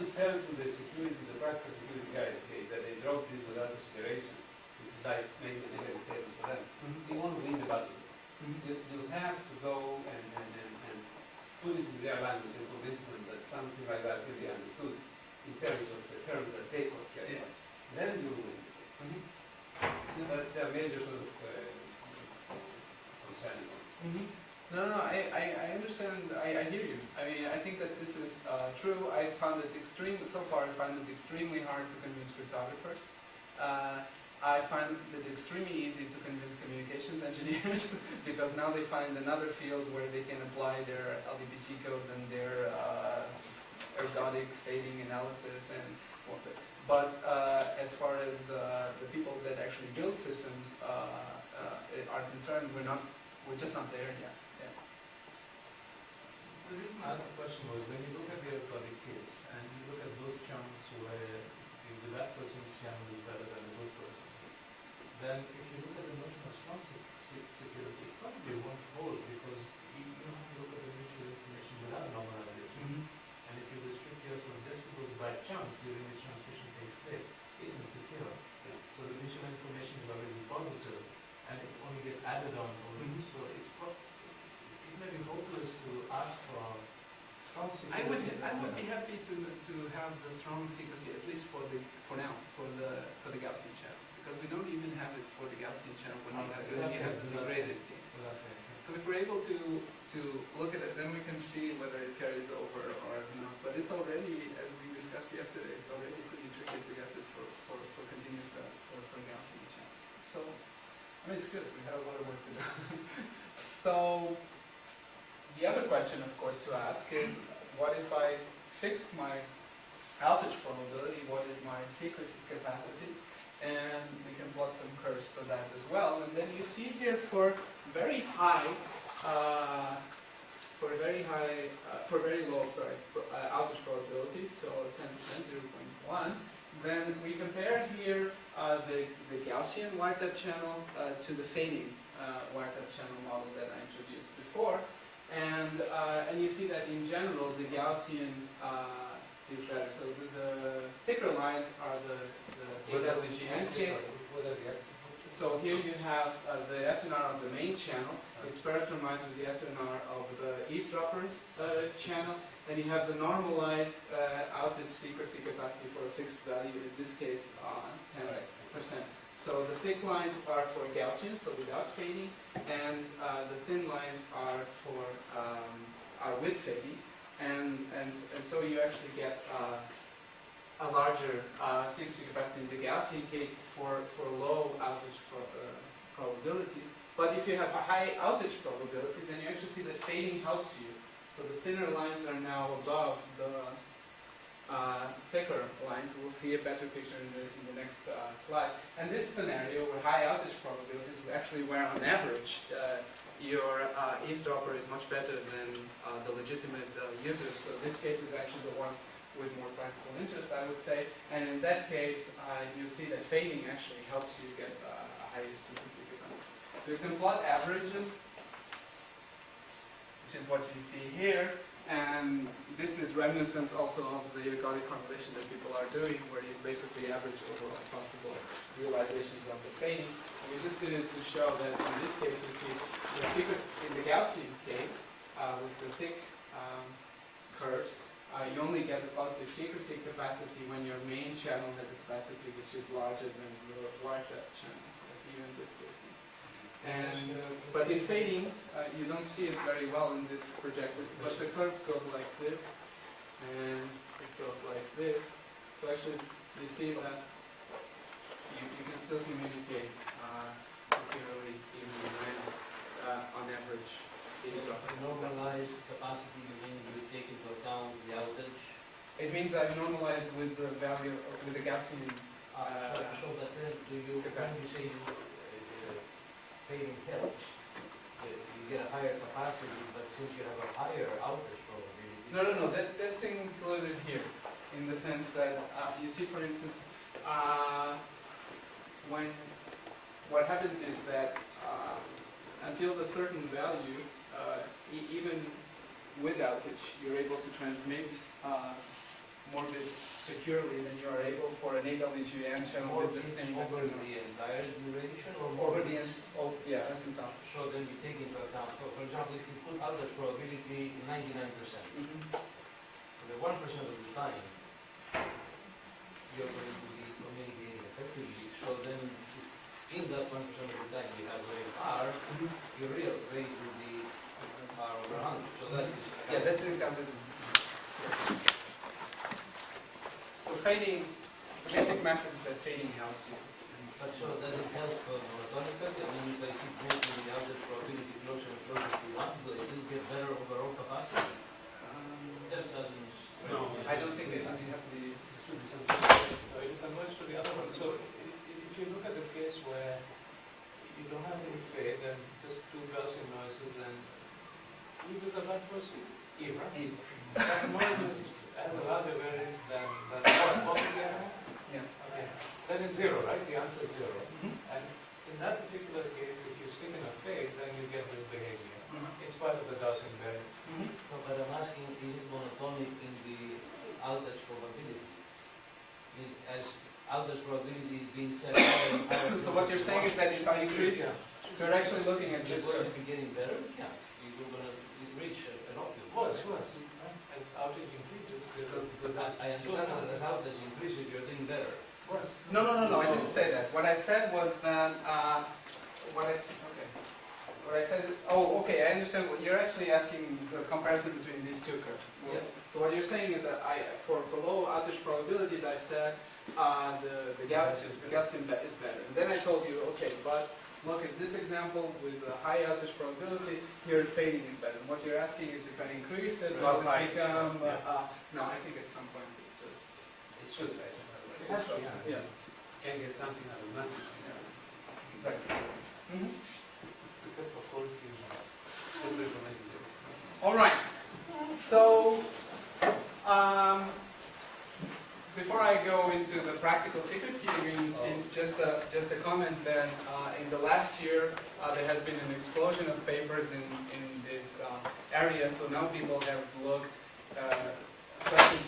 to tell to the security, the practical security guys, okay, that they drop this without consideration. It's like making a negative statement for them. You won't win the battle. You have to go and put it in their language and convince them that something like that can be understood in terms of the terms that they could carry out. Then you will win. That's their major sort of concern. No, I understand. I hear you. I mean, I think that this is true. I found it so far I find it extremely hard to convince cryptographers. I find it extremely easy to convince communications engineers because now they find another field where they can apply their LDBC codes and their ergodic fading analysis and whatnot. But as far as the people that actually build systems are concerned, we're just not there yet. Yeah. The reason I asked the question was when you look at the ergodic case and you look at those chunks where the bad person's channel is better than the good person, then if you look at the notion of strong security, it probably won't hold because you have to look at the mutual information without normalization. And if you restrict yourself just to those bad chunks during which transmission takes place, it's insecure. So the mutual information is already positive and it only gets added on. So it may be hopeless to ask for strong security. I would be happy to have the strong secrecy at least for now for the Gaussian channel. Because we don't even have it for the Gaussian channel when we have the degraded case. So if we're able to look at it, then we can see whether it carries over or not. But it's already, as we discussed yesterday, it's already pretty tricky to get it for continuous for Gaussian channels. So, I mean, it's good. We have a lot of work to do. So, the other question, of course, to ask is, what if I fixed my outage probability? What is my secrecy capacity? And we can plot some curves for that as well. And then you see here for very low, outage probability, so 10%, 0.1, then we compare here the Gaussian wiretap channel to the fading wiretap channel model that I introduced before. And you see that in general the Gaussian is better. So the thicker lines are the AWGN case. So here you have the SNR of the main channel. It's parameterized with the SNR of the eavesdropper channel. And you have the normalized outage secrecy capacity for a fixed value, in this case 10%. So the thick lines are for Gaussian, so without fading, and the thin lines are for are with fading. And so you actually get a larger secrecy capacity in the Gaussian case for low outage probabilities. But if you have a high outage probability, then you actually see that fading helps you. So the thinner lines are now above the thicker lines. We'll see a better picture in the next slide. And this scenario with high outage probabilities is actually where, on average, your eavesdropper is much better than the legitimate users. So this case is actually the one with more practical interest, I would say. And in that case, you see that fading actually helps you get a higher secrecy capacity. So you can plot averages, which is what you see here. And this is reminiscent also of the ergodic formulation that people are doing, where you basically average over all possible realizations of the fading. And we just did it to show that in this case you see the secret in the Gaussian case with the thick curves. You only get the positive secrecy capacity when your main channel has a capacity which is larger than the wiretap channel, like even in this case. And but in fading, you don't see it very well in this projector, but the curves go like this, and it goes like this. So actually, you see that you can still communicate securely even when, on average, Normalized capacity means you take into account the outage. It means I've normalized with the value with the Gaussian. So that then do you, when you say fading helps, you get a higher capacity, but since you have a higher outage probability. No. That's included here, in the sense that you see, for instance, when what happens is that until a certain value, even with outage, you're able to transmit more bits securely than you are able for an AWGN channel with the same over the entire duration, or over the yeah, asymptotic. So then you take into account. So for example, if you put outage probability 99%, the 1% of the time you're going to be communicating effectively. So then, in that 1% of the time you have rate R, your real rate will be R over 100. So that is that's encountered. So fading, the basic message is that fading helps you. But so does it help monotonically? I mean, if I keep making the outage probability closer and closer to 1, will it still get better overall capacity? That doesn't. No, I don't think it would have to be. It converts to the other one. So if you look at the case where you don't have any fade and just two Gaussian noises, and E is a bad person, E, right? That noise has a larger variance than what possibly I have? Yeah. Okay. Then it's zero, right? The answer is zero. And in that particular case, if you stick in a fade, then you get this behavior. It's part of the Gaussian variance. No, but I'm asking, is it monotonic in the outage probability? As outage probability is being set higher and higher. So what you're saying is that if I increase, so we're actually looking at Is this it going curve. to be getting better? Yeah. You're going to reach an optimum. Was. As outage increases, I understand that as outage increases, you're doing better. No, I didn't say that. What I said was that, what I said, I understand. What you're actually asking the comparison between these two curves. Yeah. So what you're saying is that for low outage probabilities, I said the Gaussian is better. And then I told you, okay, but look at this example with a high outage probability, here fading is better. And what you're asking is if I increase it, will it become, no, I think at some point It should, right? yeah. Can get something out of nothing. Right. except for cold fusion. Simple information theory. All right. So before I go into the practical secret key agreements, just a comment that in the last year there has been an explosion of papers in this area. So now people have looked. Especially,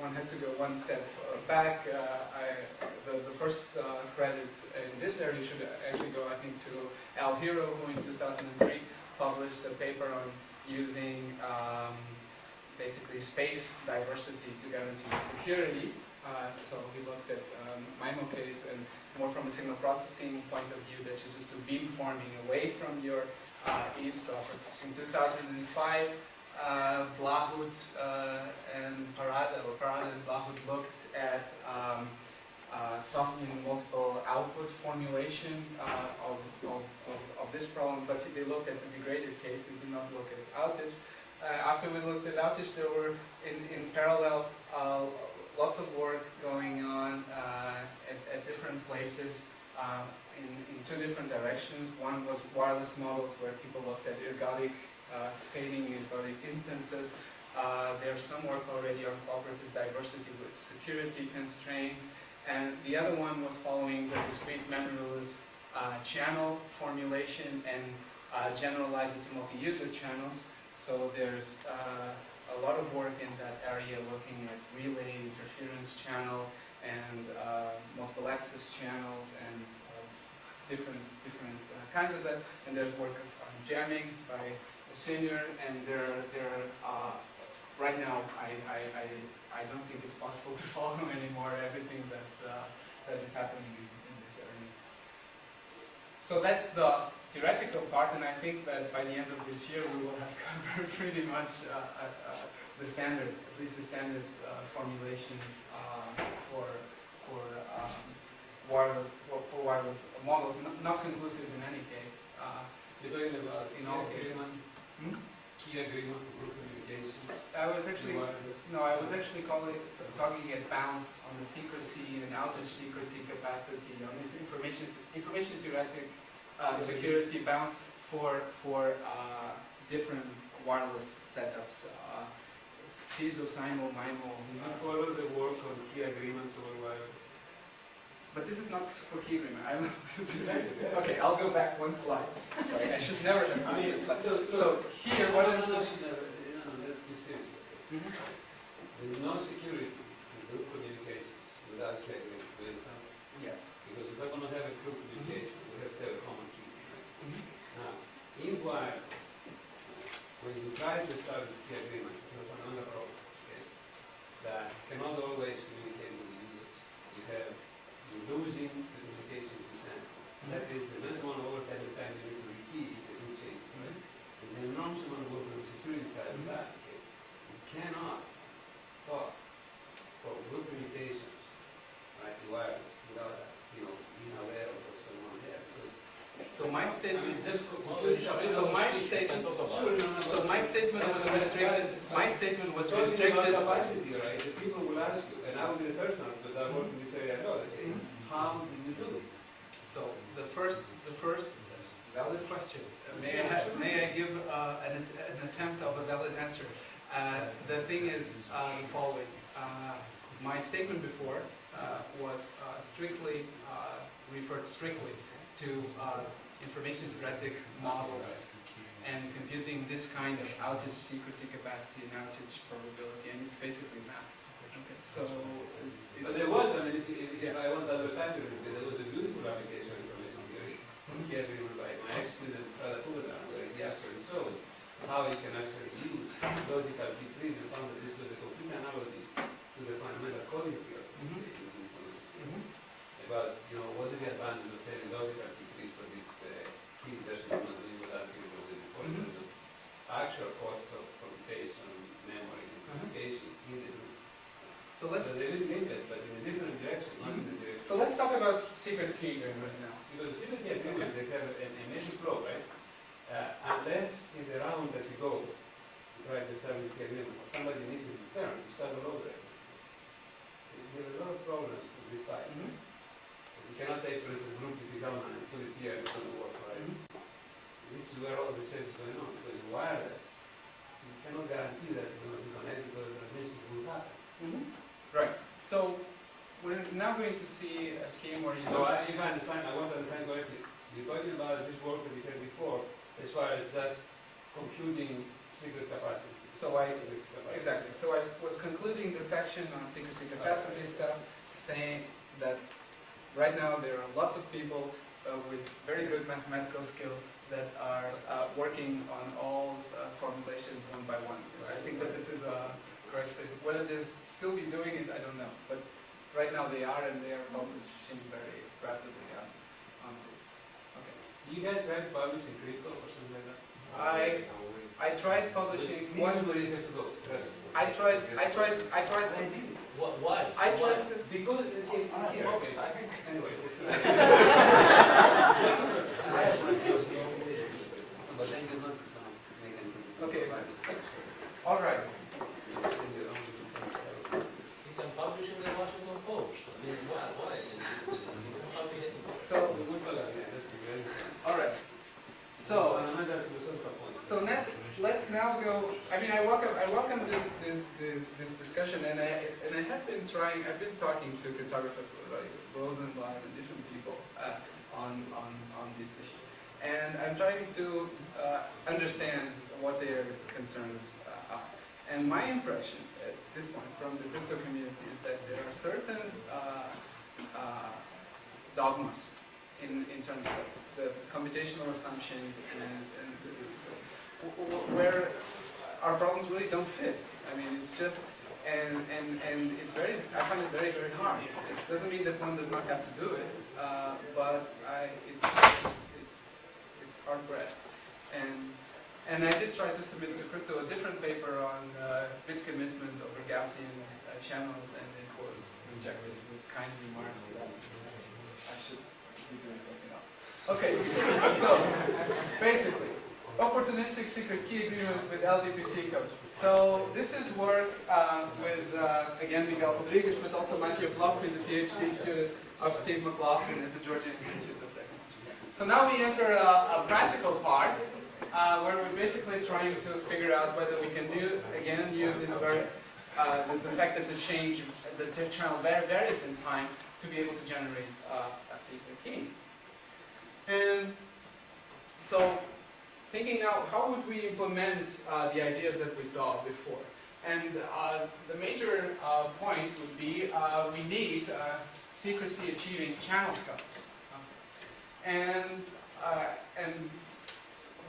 one has to go one step back. The first credit in this area should actually go, I think, to Al Hero, who in 2003 published a paper on using basically space diversity to guarantee security. So we looked at MIMO case and more from a signal processing point of view that you just do beamforming away from your eavesdropper. In 2005, Blahut and Parada and Blahut looked at softening multiple output formulation of this problem, but they looked at the degraded case, they did not look at outage. After we looked at outage, there were in parallel lots of work going on at different places in two different directions. One was wireless models where people looked at ergodic fading ergodic instances. There's some work already on cooperative diversity with security constraints. And the other one was following the discrete memoryless channel formulation and generalize it to multi-user channels. So there's a lot of work in that area looking at relay interference channel and multiple access channels and different kinds of that. And there's work on jamming by a senior, and right now I don't think it's possible to follow anymore everything that is happening in this area. So that's the theoretical part, and I think that by the end of this year we will have covered pretty much the standard, at least the standard formulations for wireless models. Not conclusive in any case. You're talking about in all cases. Key agreement for group communications. I was actually talking at bounds on the secrecy and outage secrecy capacity on this information-theoretic security bounds for different wireless setups. CISO, SIMO, MIMO. You follow the work on key agreements over wireless. But this is not for key agreement. Okay, I'll go back one slide. Sorry, I should never have done this slide. So here, what I'm let's be serious. There's no security in group communications without key agreement. Yes. Because if we're going to have a group communication, we have to have a common key. Right? Now, in wireless, when you try to establish key agreement, you have another problem. Okay? That cannot always communicate with the users. You're losing the communication descent. That is the maximum amount of overhead every time you need to rekey the group changes. Right? There's an enormous amount of work on the security side of that. Okay? You cannot talk for group communications, right, in wireless, without being aware of what's going on there. Because so my statement was restricted. My statement was restricted. Capacity, right? The people will ask you, and I will be the first one because I work in this area a lot. How did you do it? So the first valid question. May I give an attempt of a valid answer? The thing is the following. My statement before was referred strictly to information-theoretic models and computing this kind of outage secrecy capacity and outage probability, and it's basically maths. Okay, so. But there was, I mean, if I want to advertise it, there was a beautiful application of information theory here by my ex-student, Prada Kubadan, where he actually showed how you can actually use logical P3s and found that this was a complete analogy to the fundamental coding theory. About, what is the advantage of having logical P3s for this key versus not doing what other people were doing before? Actual costs of computation, memory, and communication in the group. So there is an impact, but in a different direction, not in the direction. So let's talk about secret key agreement right now. Because the secret key agreements, they have a major flow, right? Unless in the round that you go, you try to establish key agreement, somebody misses his turn, you start all over again. There are a lot of problems with this type. You cannot take, for instance, group if you come and put it here and it's going to work, right? This is where all the research is going on, because in wireless, you cannot guarantee that you're going to connect because the transmission will happen. Right. So we're now going to see a scheme where you So if I understand, I want to understand correctly. You're talking about this work that we had before, as far as just computing secret capacity. So exactly. So I was concluding the section on secrecy capacity stuff, saying that right now there are lots of people with very good mathematical skills that are working on all formulations one by one. I think that this is a correct statement. Whether they'll still be doing it, I don't know. But right now they are, and they are publishing very rapidly on this. Okay. Do you guys try to publish in crypto or something like that? I tried publishing This one. is where you have to go. I tried to. Why? I tried to. Because here. Okay. Anyway. But then you're not make anything. Okay. All right. You can publish in the Washington Post. I mean, why? You can publish it. So, all right. So let's now go. I mean, I welcome this discussion, and I have been trying. I've been talking to cryptographers like Rosenblatt and different people on this issue, and I'm trying to understand what their concerns are. And my impression at this point from the crypto community is that there are certain dogmas in terms of the computational assumptions and where our problems really don't fit. I mean, it's just, and it's very, I find it very, very hard. It doesn't mean that one does not have to do it, but it's hard bread. And I did try to submit to crypto a different paper on bit commitment over Gaussian channels, and it was rejected with kind remarks that I should be doing something else. Okay, so basically, opportunistic secret key agreement with LDPC codes. So this is work with, again, Miguel Rodriguez, but also Matthew Bloch, who is a PhD student of Steve McLaughlin at the Georgia Institute of Technology. So now we enter a practical part where we're basically trying to figure out whether we can do, again, use this very, the fact that the channel varies in time to be able to generate a secret key. And so, thinking now, how would we implement the ideas that we saw before? And the major point would be we need secrecy achieving channel codes. And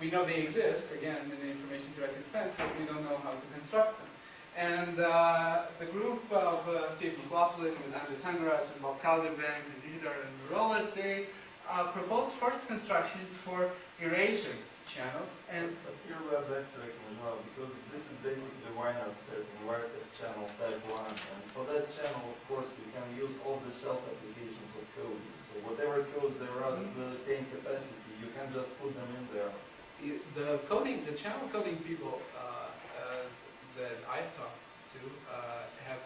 we know they exist, again, in the information-theoretic sense, but we don't know how to construct them. And the group of Steve McLaughlin with Andrew Tangaraj and Bob Calderbank and Eder and Rolla, they proposed first constructions for erasure channels. And but here we are backtracking as well, because this is basically the wiretap channel type 1, and for that channel, of course, we can use off-the-shelf applications of coding. So whatever codes there are that will attain capacity, you can just put them in there. The channel coding people that I've talked to have,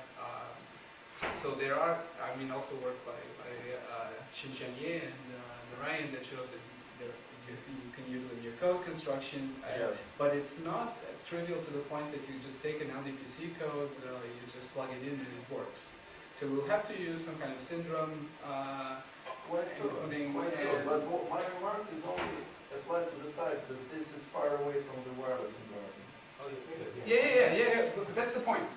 so there are, I mean, also work by Xinjiang and Narayan that shows that you can use linear code constructions, Yes. but it's not trivial to the point that you just take an LDPC code, you just plug it in and it works. So we'll have to use some kind of syndrome, Quite so, but my remark is only applied to the fact that this is far away from the wireless environment. Yeah, but that's the point.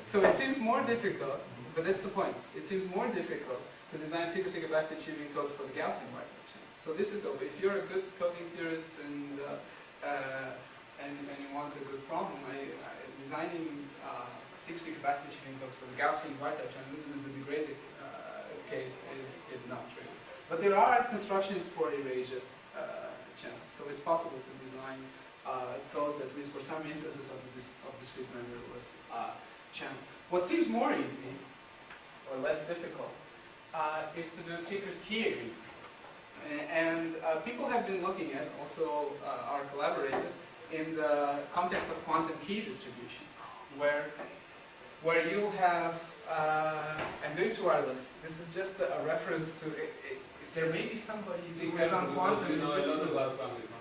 So it seems more difficult, but that's the point. It seems more difficult to design secrecy capacity achieving codes for the Gaussian wiretap channel. So this is, if you're a good coding theorist and you want a good problem, designing secrecy capacity achieving codes for the Gaussian wiretap channel, the degraded case is not true. But there are constructions for erasure channels, so it's possible to design codes, at least for some instances of discrete memoryless channels. What seems more easy, or less difficult, is to do secret key agreement. And people have been looking at, also our collaborators, in the context of quantum key distribution, where you'll have, I'm going to our list. This is just a reference to, there may be somebody who is on quantum. You know a lot about quantum information.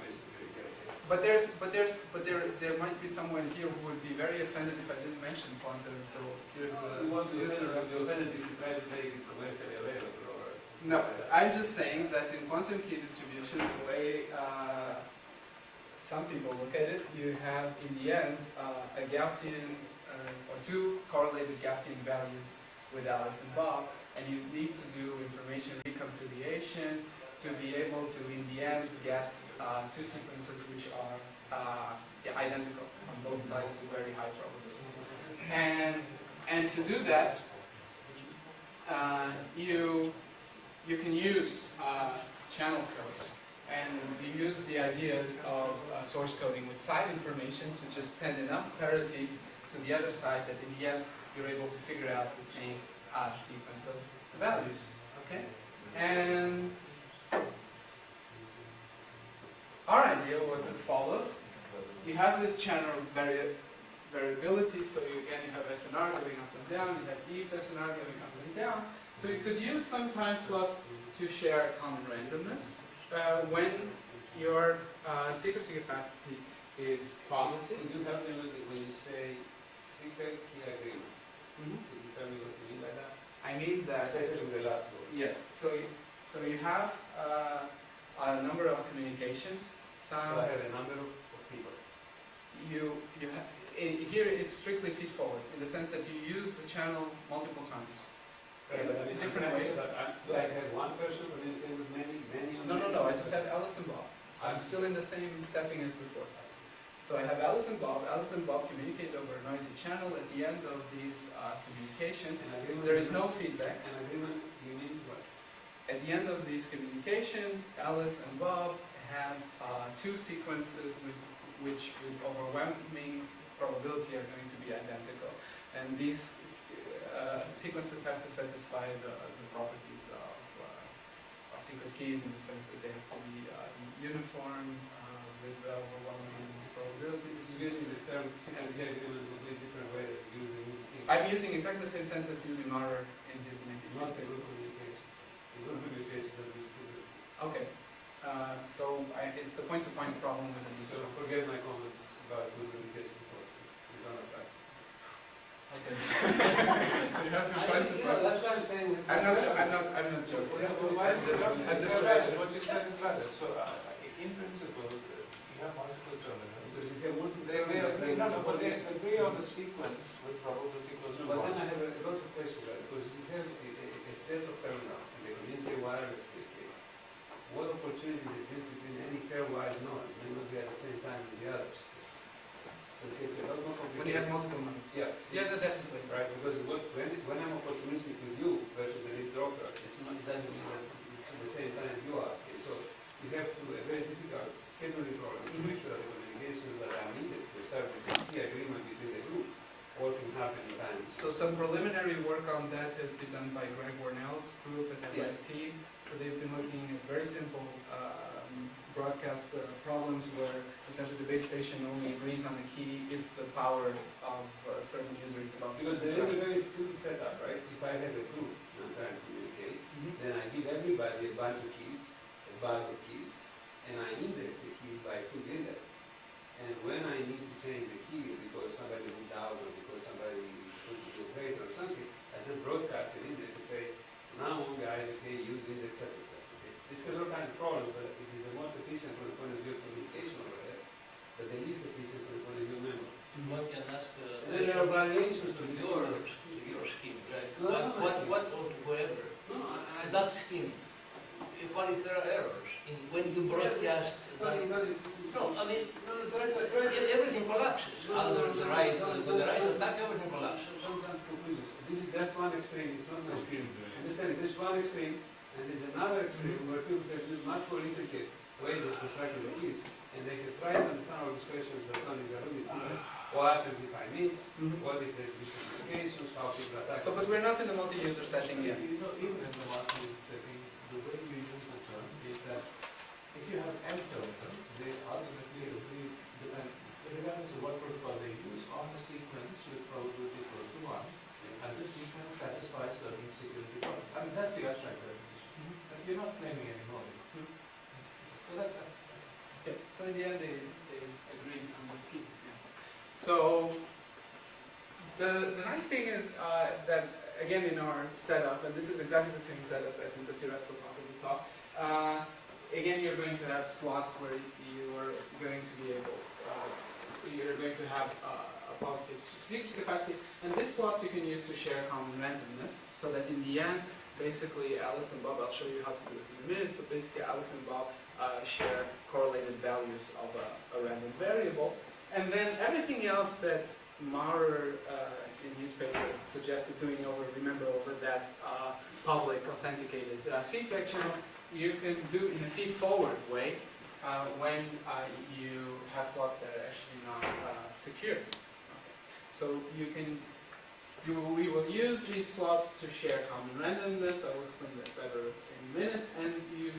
But there might be someone here who would be very offended if I didn't mention quantum. So here's the. You want to have the it if you try to make it commercially available or... No, I'm just saying that in quantum key distribution, the way some people look at it, you have in the end a Gaussian or two correlated Gaussian values with Alice and Bob, and you need to do information reconciliation to be able to, in the end, get two sequences which are identical on both sides with very high probability. And to do that, you can use channel code, and you use the ideas of source coding with side information to just send enough parities to the other side that in the end you're able to figure out the same sequence of values. Okay? And our idea was as follows. You have this channel variability, so you have SNR going up and down, you have Eve's SNR going up and down. So you could use some time slots to share common randomness when your secrecy capacity is positive. Could you help me with it when you say secret key agreement? Could you tell me what you mean by that? I mean that. Especially with the last word. Yes. So you have a number of communications. So I have a number of people. Here it's strictly feed forward in the sense that you use the channel multiple times. In different ways. Do I have one person communicating with many? No. I just have Alice and Bob. I'm still in the same setting as before. So I have Alice and Bob. Alice and Bob communicate over a noisy channel. At the end of these communications, there is no feedback. An agreement, you mean what? At the end of these communications, Alice and Bob have two sequences which with overwhelming probability are going to be identical. And these sequences have to satisfy the properties of secret keys in the sense that they have to be uniform with overwhelming probability. You're using the term secret key agreement in a completely different way than using it. I'm using exactly the same sense as Ulimar in his name. Not a good communication. A good communication that is still good. Okay. So it's the point-to-point problem with the So forget my comments about good communication before. You don't apply. Okay. So you have to find the problem. That's what I'm saying. I'm not joking. I'm just right. What you said is valid. So in principle, you have multiple terminals. Because if you have multiple They agree on the sequence with probability close to 1. But then I have a lot of questions, right? Because if you have a set of terminals and they communicate wirelessly, what opportunities exist between any pairwise nodes may not be at the same time as the others? So it's a lot more complicated. When you have multiple nodes. Yeah. Yeah, definitely. Right, because when I'm opportunistic with you versus the eavesdropper, it doesn't mean that it's at the same time you are. Okay? So you have to a very difficult scheduling problem to make sure that the communications that are needed to establish a key agreement between the group all can happen in time. So some preliminary work on that has been done by Greg Warnell's group at MIT. So they've been looking at very simple broadcast problems where essentially the base station only agrees on the key if the power of a certain user is about Because there is a very simple setup, right? If I have a group and I'm trying to communicate, then I give everybody a bunch of keys, a bulk of keys, and I index the keys by a single index. And when I need to change the key because somebody moved out or because somebody put it to a crate or something, I just broadcast an index and say, now guys, okay, use index such and such. Okay? This has all kinds of problems, but it is the most efficient from the point of view of communication over there, but the least efficient from the point of view of memory. One can ask And then there are variations of this. your scheme, right? No, What or whoever. That scheme, what if there are errors when you broadcast? No, I mean, everything collapses. Under the right, with the right attack, everything collapses. This is just one extreme, it's not an extreme. Understand, this is one extreme, and there's another extreme where people can use much more intricate ways of constructing the keys, and they can try to understand all these questions that Tony is alluding to. What happens if I miss? What if there's miscommunications? How people attack? So, but we're not in the multi-user setting yet. You know, even in the multi-user setting, the way we use the term is that if you have m terminals, they ultimately agree, regardless of what protocol they use, on the sequence with probability equal to 1, and this sequence satisfies certain security problems. I mean, that's the abstract definition. You're not claiming any more. So that. Okay. So in the end, they agree on this key. Yeah. So the nice thing is that again in our setup, and this is exactly the same setup as in the theoretical part of the talk, again you're going to have slots where you are going to be able, you're going to have a positive secrecy capacity, and these slots you can use to share common randomness, so that in the end, basically Alice and Bob, I'll show you how to do it in a minute, but basically Alice and Bob share correlated values of a random variable, and then everything else that Maurer in his paper suggested doing over that public authenticated feedback channel, you can do in a feed-forward way when you have slots that are actually not secure. So we will use these slots to share common randomness. I will explain that better in a minute. And you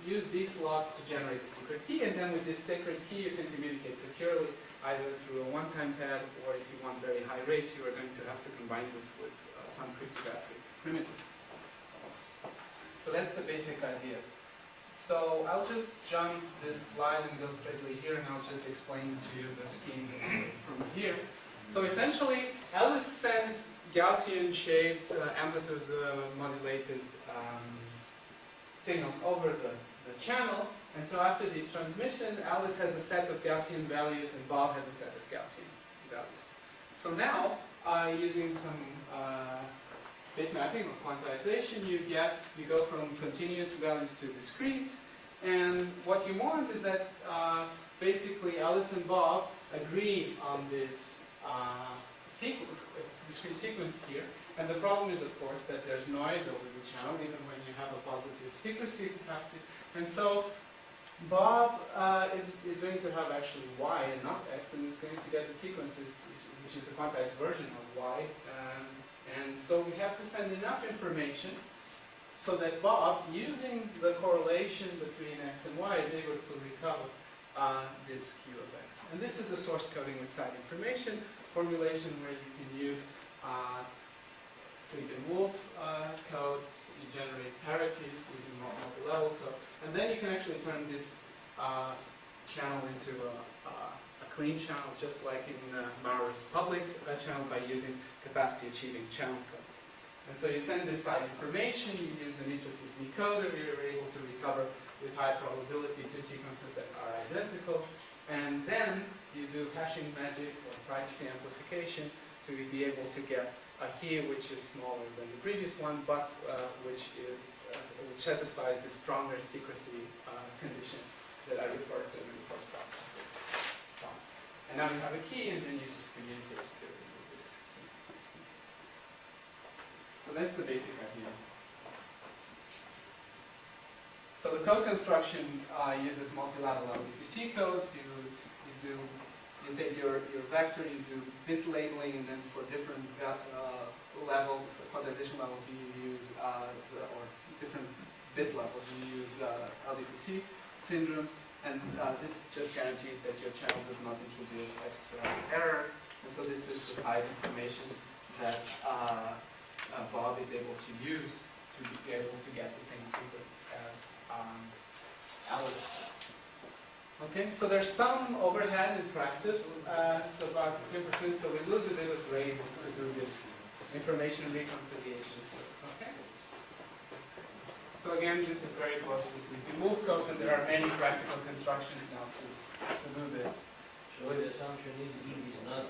use these slots to generate a secret key, and then with this secret key you can communicate securely either through a one-time pad, or if you want very high rates, you are going to have to combine this with some cryptographic primitive. So that's the basic idea. So I'll just jump this slide and go straightly here, and I'll just explain to you the scheme from here. So essentially, Alice sends Gaussian-shaped, amplitude modulated signals over the channel, and so after this transmission, Alice has a set of Gaussian values and Bob has a set of Gaussian values. So now, using some bit mapping or quantization, you go from continuous values to discrete, and what you want is that basically Alice and Bob agree on this discrete sequence here, and the problem is, of course, that there's noise over the channel even when you have a positive secrecy capacity, and so Bob is going to have actually Y and not X, and is going to get the sequences, which is the quantized version of Y, and so we have to send enough information so that Bob, using the correlation between X and Y, is able to recover this Q of X. And this is the source coding with side information formulation, where you can use, so you can wolf codes, you generate parities using multi-level code, and then you can actually turn this channel into a clean channel, just like in Maurer's public channel, by using capacity-achieving channel codes. And so you send this side information, you use an iterative decoder, you're able to recover with high probability two sequences that are identical, and then you do hashing magic or privacy amplification to be able to get a key which is smaller than the previous one, but which satisfies the stronger secrecy condition that I referred to in the first talk. And now you have a key, and then you just communicate securely with this key. So that's the basic idea. So the code construction uses multilateral RDPC codes. You take your vector, you do bit labeling, and then for different levels, quantization levels, you use, or different bit levels, you use LDPC syndromes, and this just guarantees that your channel does not introduce extra errors, and so this is the side information that Bob is able to use to be able to get the same sequence as Alice. Okay, so there's some overhead in practice. It's about 10%, so we lose a bit of rate to do this information reconciliation. Okay. So again, this is very close to sleepy move codes, and there are many practical constructions now to do this. So the assumption is Eve is not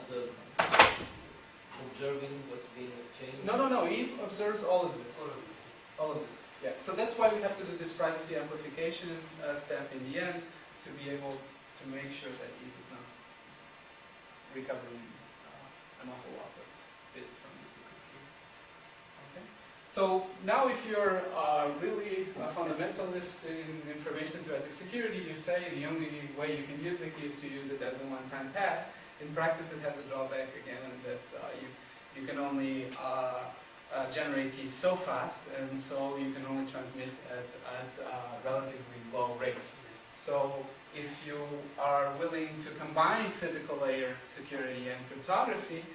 observing what's being changed? No. Eve observes all of this. All of this. Yeah. So that's why we have to do this privacy amplification step in the end, to be able to make sure that Eve is not recovering an awful lot of bits from the secret key. Okay. So now, if you're really a fundamentalist in information-theoretic security, you say the only way you can use the key is to use it as a one-time pad. In practice, it has a drawback again that you can only generate keys so fast, and so you can only transmit at relatively low rates. So if you are willing to combine physical layer security and cryptography,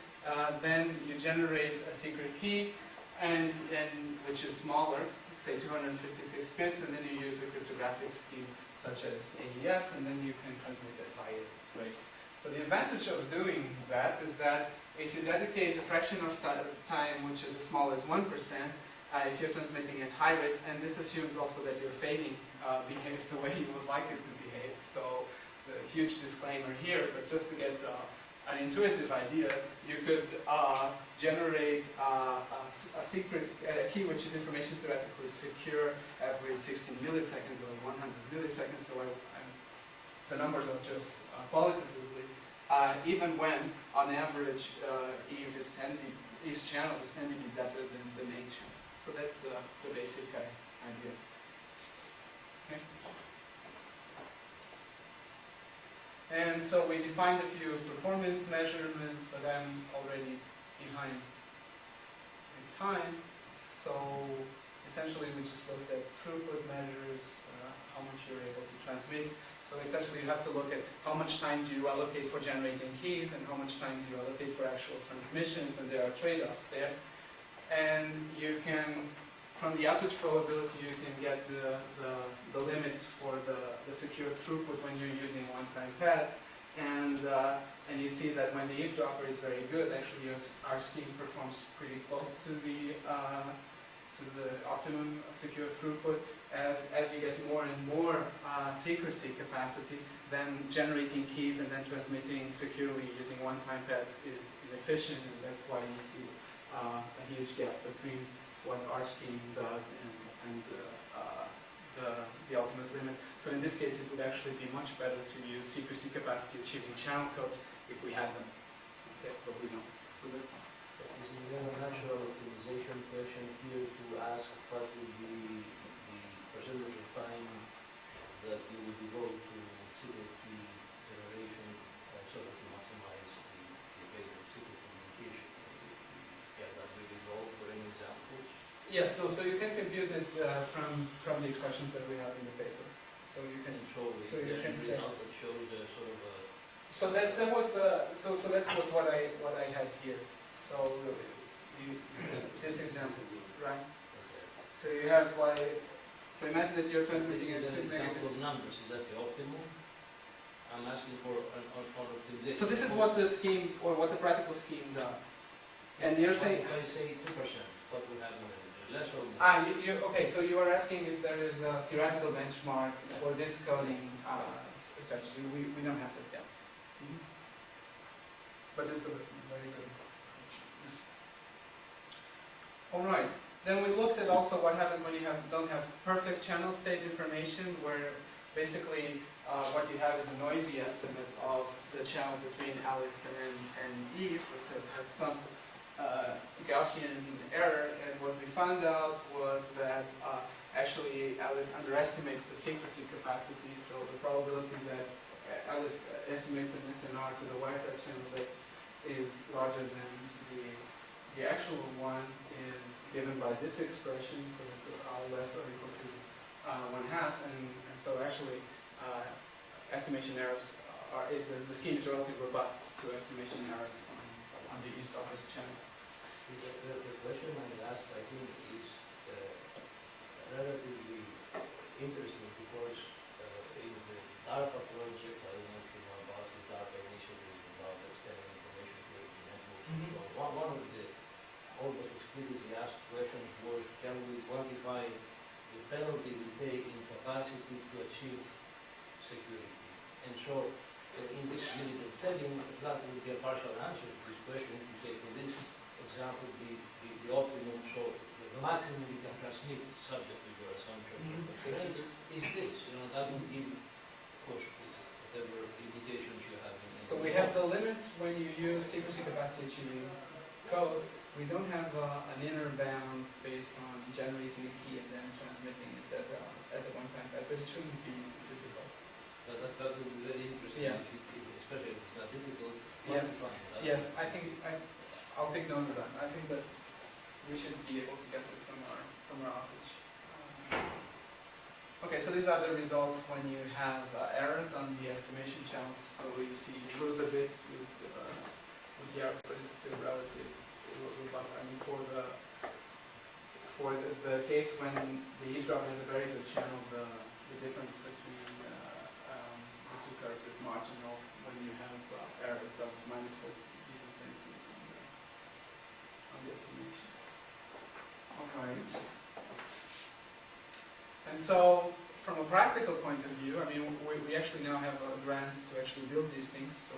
then you generate a secret key, and which is smaller, say 256 bits, and then you use a cryptographic scheme such as AES, and then you can transmit at higher rates. So the advantage of doing that is that if you dedicate a fraction of time, which is as small as 1%, if you're transmitting at high rates, and this assumes also that your fading behaves the way you would like it to behave. So the huge disclaimer here, but just to get an intuitive idea, you could generate a secret key which is information theoretically secure every 16 milliseconds or 100 milliseconds. So the numbers are just qualitatively, even when on average each channel is tending to be better than the main channel. So that's the basic idea. Okay. And so we defined a few performance measurements, but I'm already behind in time. So essentially we just looked at throughput measures, how much you're able to transmit. So essentially you have to look at how much time do you allocate for generating keys and how much time do you allocate for actual transmissions, and there are trade-offs there. And you can, from the outage probability, you can get the limits for the secure throughput when you're using one-time pads. And you see that when the eavesdropper is very good, actually our scheme performs pretty close to the optimum secure throughput. As you get more and more secrecy capacity, then generating keys and then transmitting securely using one-time pads is inefficient, and that's why you see a huge gap between what our scheme does and the ultimate limit. So in this case, it would actually be much better to use secrecy capacity achieving channel codes if we had them. Okay, but we don't. So that's. Is there a natural optimization question here to ask what would be the percentage of time that you would devote to secret key generation so that you maximize the rate of secret communication? Can that be resolved for any examples? Yes, so you can compute it from the expressions that we have in the paper. So you can show you can say. Result that shows a sort of a. So that was what I had here. So this example, right? Okay. So you have so imagine that you're transmitting at 2 example megabits. of numbers, is that the optimum? I'm asking for an optimization. So this is what the scheme, or what the practical scheme does. And you're saying... If I say 2%, what would happen? Less or more? Okay, so you are asking if there is a theoretical benchmark for this coding strategy. We don't have that yet. But it's a very good. All right. Then we looked at also what happens when you don't have perfect channel state information, where basically what you have is a noisy estimate of the channel between Alice and Eve, which has some Gaussian error. And what we found out was that actually Alice underestimates the secrecy capacity, so the probability that Alice estimates an SNR to the wiretap channel that is larger than the actual one is given by this expression, so it's less or equal to 1/2, and so actually estimation errors are, the scheme is relatively robust to estimation errors on the eavesdropper's channel. The question I asked, I think, is relatively interesting because in the DARPA project, I don't know if you know about the DARPA initiative about extending information theoretic networks and so on. One of the almost explicitly asked questions was, can we quantify the penalty we pay in capacity to achieve security? And so, in this limited setting, that would be a partial answer to this question, to say, for this example, the optimum, so the maximum you can transmit, subject to your assumptions or constraints, is this. That would give, of course, whatever limitations you have. So we have the limits when you use secrecy capacity achieving codes. We don't have an inner bound based on generating a key and then transmitting it as a one-time pad, but it shouldn't be difficult. That would be very interesting, Yeah. especially if it's not difficult. Yeah. Quantifying that. Yes, I think I'll take note of that. I think that we should be able to get it from our outage. Okay, so these are the results when you have errors on the estimation channels. So you see you lose a bit with the errors, but it's still relative. I mean, for the case when the eavesdropper is a very good channel, the difference between the two because it's marginal when you have errors of minus 40 degrees and 10 degrees on the estimation. All right. And so, from a practical point of view, I mean, we actually now have a grant to actually build these things, so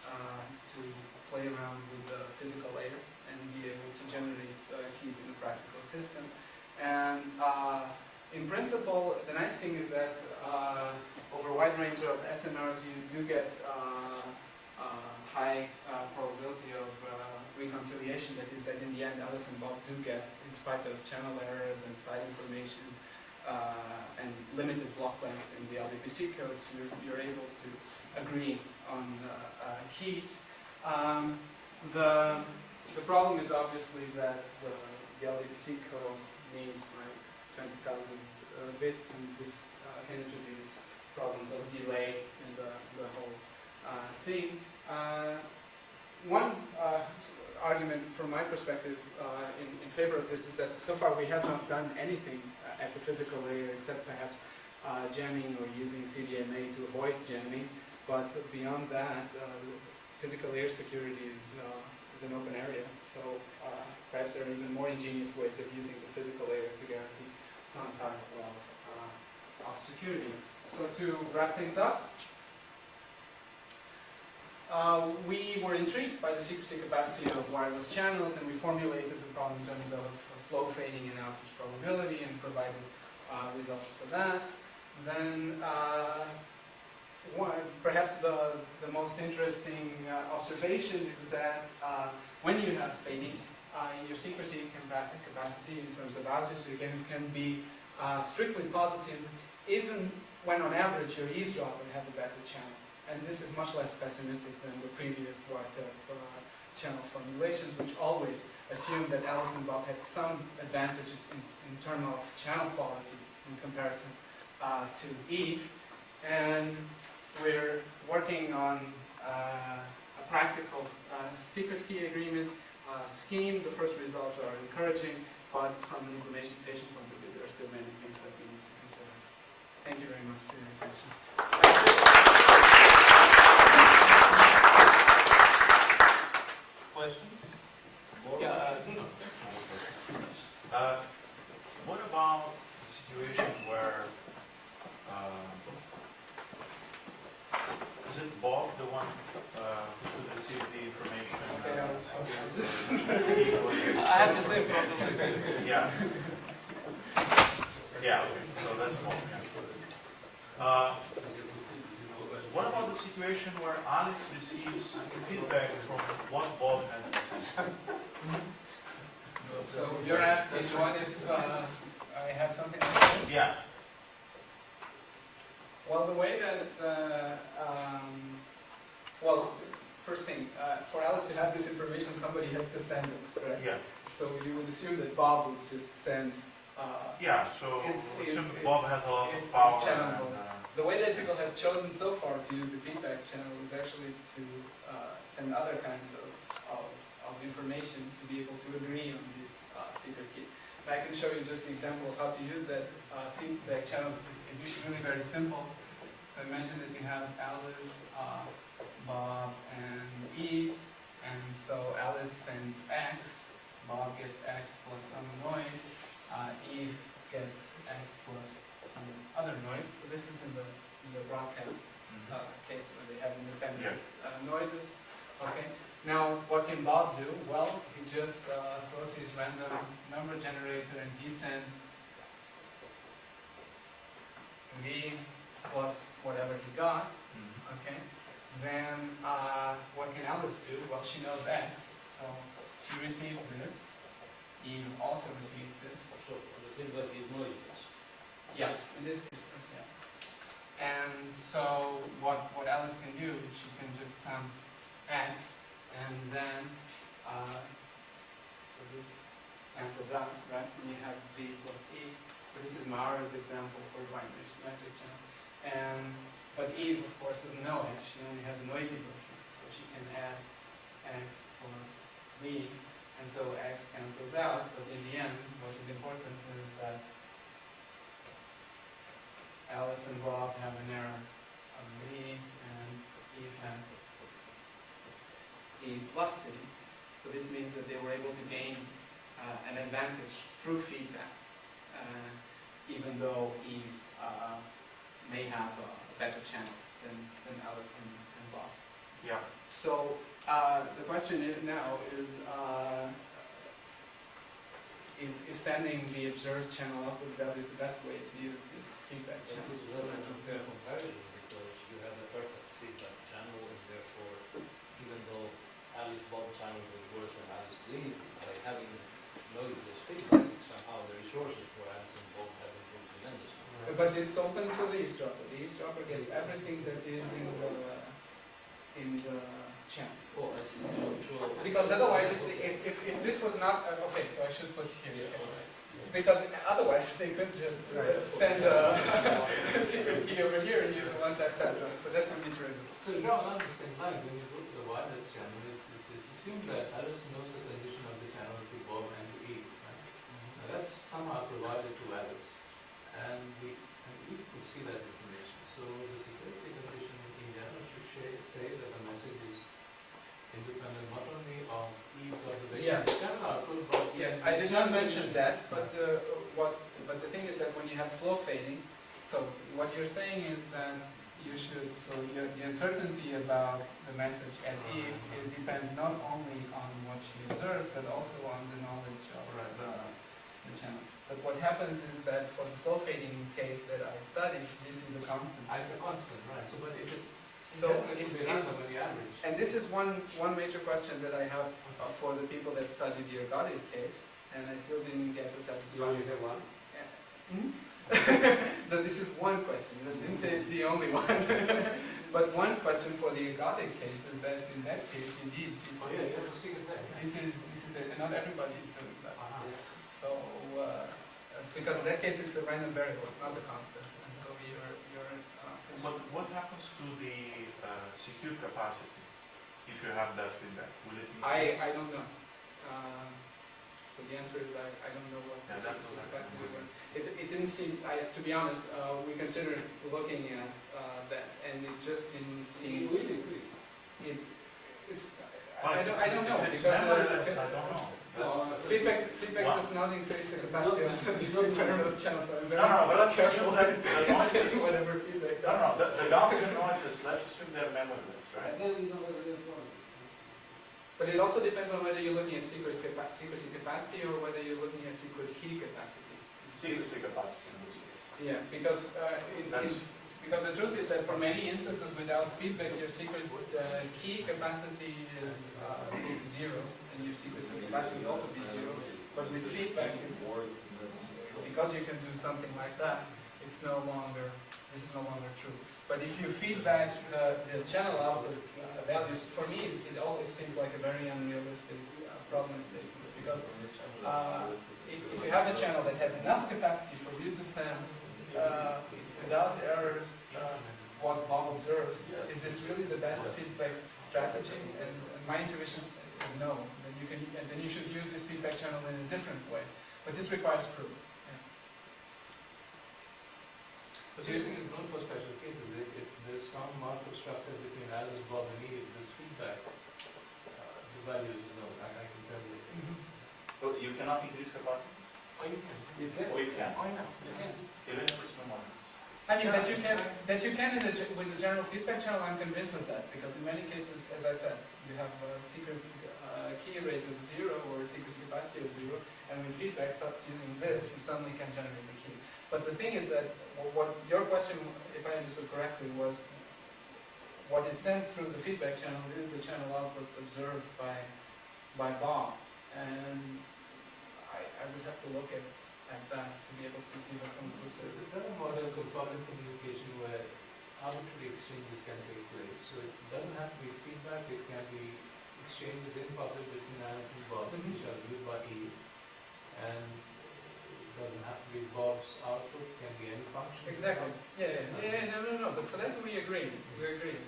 to play around with the physical layer and be able to generate keys in a practical system. And in principle, the nice thing is that over a wide range of SNRs, you do get high probability of reconciliation. That is, that in the end, Alice and Bob do get, in spite of channel errors and side information and limited block length in the LDPC codes, you're able to agree on keys. The problem is obviously that the LDPC code needs like 20,000 bits, and this can introduce problems of delay in the whole thing. One argument from my perspective in favor of this is that so far we have not done anything at the physical layer except perhaps jamming or using CDMA to avoid jamming, but beyond that, physical layer security is an open area, so perhaps there are even more ingenious ways of using the physical layer to guarantee some type of security. So to wrap things up, we were intrigued by the secrecy capacity of wireless channels, and we formulated the problem in terms of slow fading and outage probability and provided results for that. Then perhaps the most interesting observation is that when you have fading, your secrecy capacity in terms of outage can be strictly positive, even when on average your eavesdropper has a better channel. And this is much less pessimistic than the previous wiretap channel formulations, which always assumed that Alice and Bob had some advantages in terms of channel quality in comparison to Eve. And we're working on a practical secret key agreement scheme. The first results are encouraging, but from an implementation point of view, there are still many things that we need to consider. Thank you very much for your attention. Questions? What about the situation where is it Bob the one who received the information? I have the same problem. Yeah. Yeah. So that's one. What about the situation where Alice receives feedback from what Bob has received? So you're asking what if I have something like this? Yeah. Well, the way that, well, first thing, for Alice to have this information, somebody has to send it, correct? Yeah. So you would assume that Bob would just send. Yeah. So assume Bob has a lot of it's power. channelable. The way that people have chosen so far to use the feedback channel is actually to send other kinds of information to be able to agree on this secret key. And I can show you just the example of how to use that feedback channel. Is really very simple. So I mentioned that you have Alice, Bob, and Eve, and so Alice sends X, Bob gets X plus some noise, Eve gets X plus some other noise. So this is in the broadcast case where they have independent noises. Okay. Now, what can Bob do? Well, he just throws his random number generator and he sends V plus whatever he got. Okay. Then what can Alice do? Well, she knows X, so she receives this. Eve also receives this. So the feedback is noises. Yes, in this case, yeah. And so what Alice can do is she can just sum X, and then so this cancels out, right? And you have V plus E. So this is Mara's example for binary symmetric channel. But Eve, of course, doesn't know X. She only has a noisy version, so she can add X plus V, and so X cancels out. But in the end, what is important is that Alice and Bob have an error of V, Hence, E plus t. So this means that they were able to gain an advantage through feedback, even though E may have a better channel than Alice and Bob. Yeah. So the question now is sending the observed channel output values the best way to use this feedback That channel? is not an unfair comparison because you have a perfect feedback channel and therefore even though Alice Bob channel was worse than Alice Lee, by having no useless feedback, somehow the resources for Alice and Bob have improved tremendously. But it's open to the eavesdropper. The eavesdropper gets everything that is in the channel. Oh, I see. So, Because otherwise, if this was not okay, so I should put here. Because otherwise they could just send a secret key over here and use a one-time pattern. So that would be true. so Joao, along the same line, when you go to the wireless channel, it's assumed that Alice knows the condition of the channel to Bob and to Eve. Right? Now that's somehow provided to Alice, and Eve could see that information. So the security condition in general should say that the message is independent not only of Eve's observation, Yes. channel output, but Yes, I did not mention that, but but the thing is that when you have slow fading, so what you're saying is that you should, so the uncertainty about the message at Eve, it depends not only on what she observed, but also on the knowledge of the channel. But what happens is that for the slow fading case that I studied, this is a constant. It's a constant, right? So, but if it's So if we random on the average, and this is one major question that I have for the people that studied the ergodic case, and I still didn't get the You satisfactory. only have one? No, this is one question. I didn't say it's the only one. But one question for the ergodic case is that in that case, indeed, this oh is, yeah, you have to stick it there. and not everybody is doing that. So it's because in that case it's a random variable, it's not a constant, and so you're But what happens to the secure capacity if you have that feedback? Will it increase? I don't know. So the answer is I don't know what Yeah, the that secrecy was capacity actually was. It didn't seem, to be honest, we considered looking at that, and it just didn't seem. Really agree. It's Well, I don't know if it's because memoryless, I don't know. feedback What? does not increase the capacity of the wireless channel. So I'm very But let's careful assume that the considering noises. whatever feedback No, does. the Gaussian noises, let's assume they're memoryless, right? Again, you know whether there's one. But it also depends on whether you're looking at secrecy capacity or whether you're looking at secret key capacity. Secrecy capacity in this case. Yeah, because because the truth is that for many instances without feedback, your secret key capacity is zero, and your secrecy capacity will also be zero. But with feedback, it's because you can do something like that. It's no longer. This is no longer true. But if you feedback the channel output values, for me, it always seemed like a very unrealistic problem statement because if you have a channel that has enough capacity for you to send without errors what Bob observes, is this really the best feedback strategy? And my intuition is no. Then you should use this feedback channel in a different way. But this requires proof. But do you think it's known for special cases? If there's some markup structure between Alice, Bob, and Eve, this feedback, the value is known. I can tell you. But you cannot increase capacity? Oh, you can. You can. Or you can? Oh, yeah. You can. Even if it's memoryless. I mean, that you can with the general feedback channel, I'm convinced of that, because in many cases, as I said, you have a secret key rate of 0 or a secrecy capacity of 0, and with feedback using this, you suddenly can generate the key. But the thing is that what your question, if I understood correctly, was what is sent through the feedback channel is the channel outputs observed by Bob, and I would have to look at that to be able to give a conclusive. There are models of solid communication where arbitrary exchanges can take place. So it doesn't have to be feedback, it can be exchanges in public between Alice and Bob, which are viewed by Eve. And it doesn't have to be Bob's output, can be any function. Exactly. No. But for that we agree.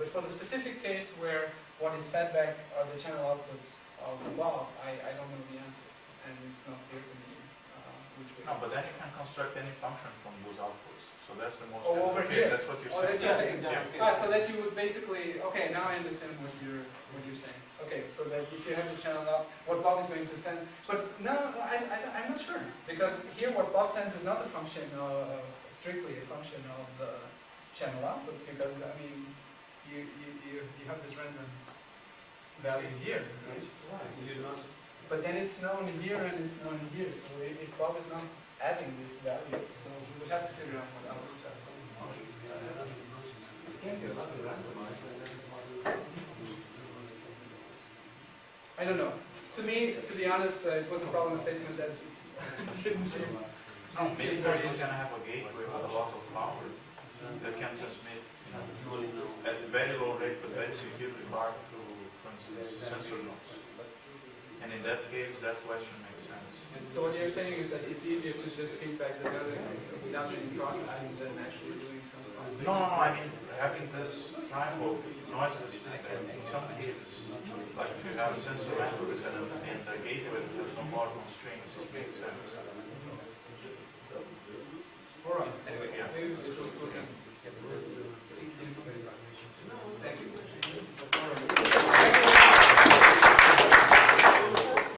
But for the specific case where what is fed back are the channel outputs of Bob, I don't know the answer, and it's not clear to me which way No, but then you can construct any function from those outputs. So that's the most. Oh, over okay, here. That's what you're Oh, saying. that's what you're saying. Yeah. Ah, so that you would basically, okay, now I understand what you're saying. Okay, so that if you have the channel out, what Bob is going to send, but no, I'm not sure, because here what Bob sends is not a function of, strictly a function of the channel output, because I mean, you have this random value here, right? But then it's known here and it's known here, so if Bob is not adding this value, so we would have to figure out what else does. I don't know. To me, to be honest, it was a problem statement that didn't seem. No, maybe you can have a gateway with a lot of power that can just make, at a very low rate, but very securely hard to, for instance, sensor nodes. And in that case, that question makes sense. So what you're saying is that it's easier to just feed back the values without any processing than actually doing some processing? No, I mean, having this type of noiseless feedback in some cases, like if you have a sensor network and a gateway that has no more constraints, it makes sense. All right. Anyway, Yeah. maybe we should look at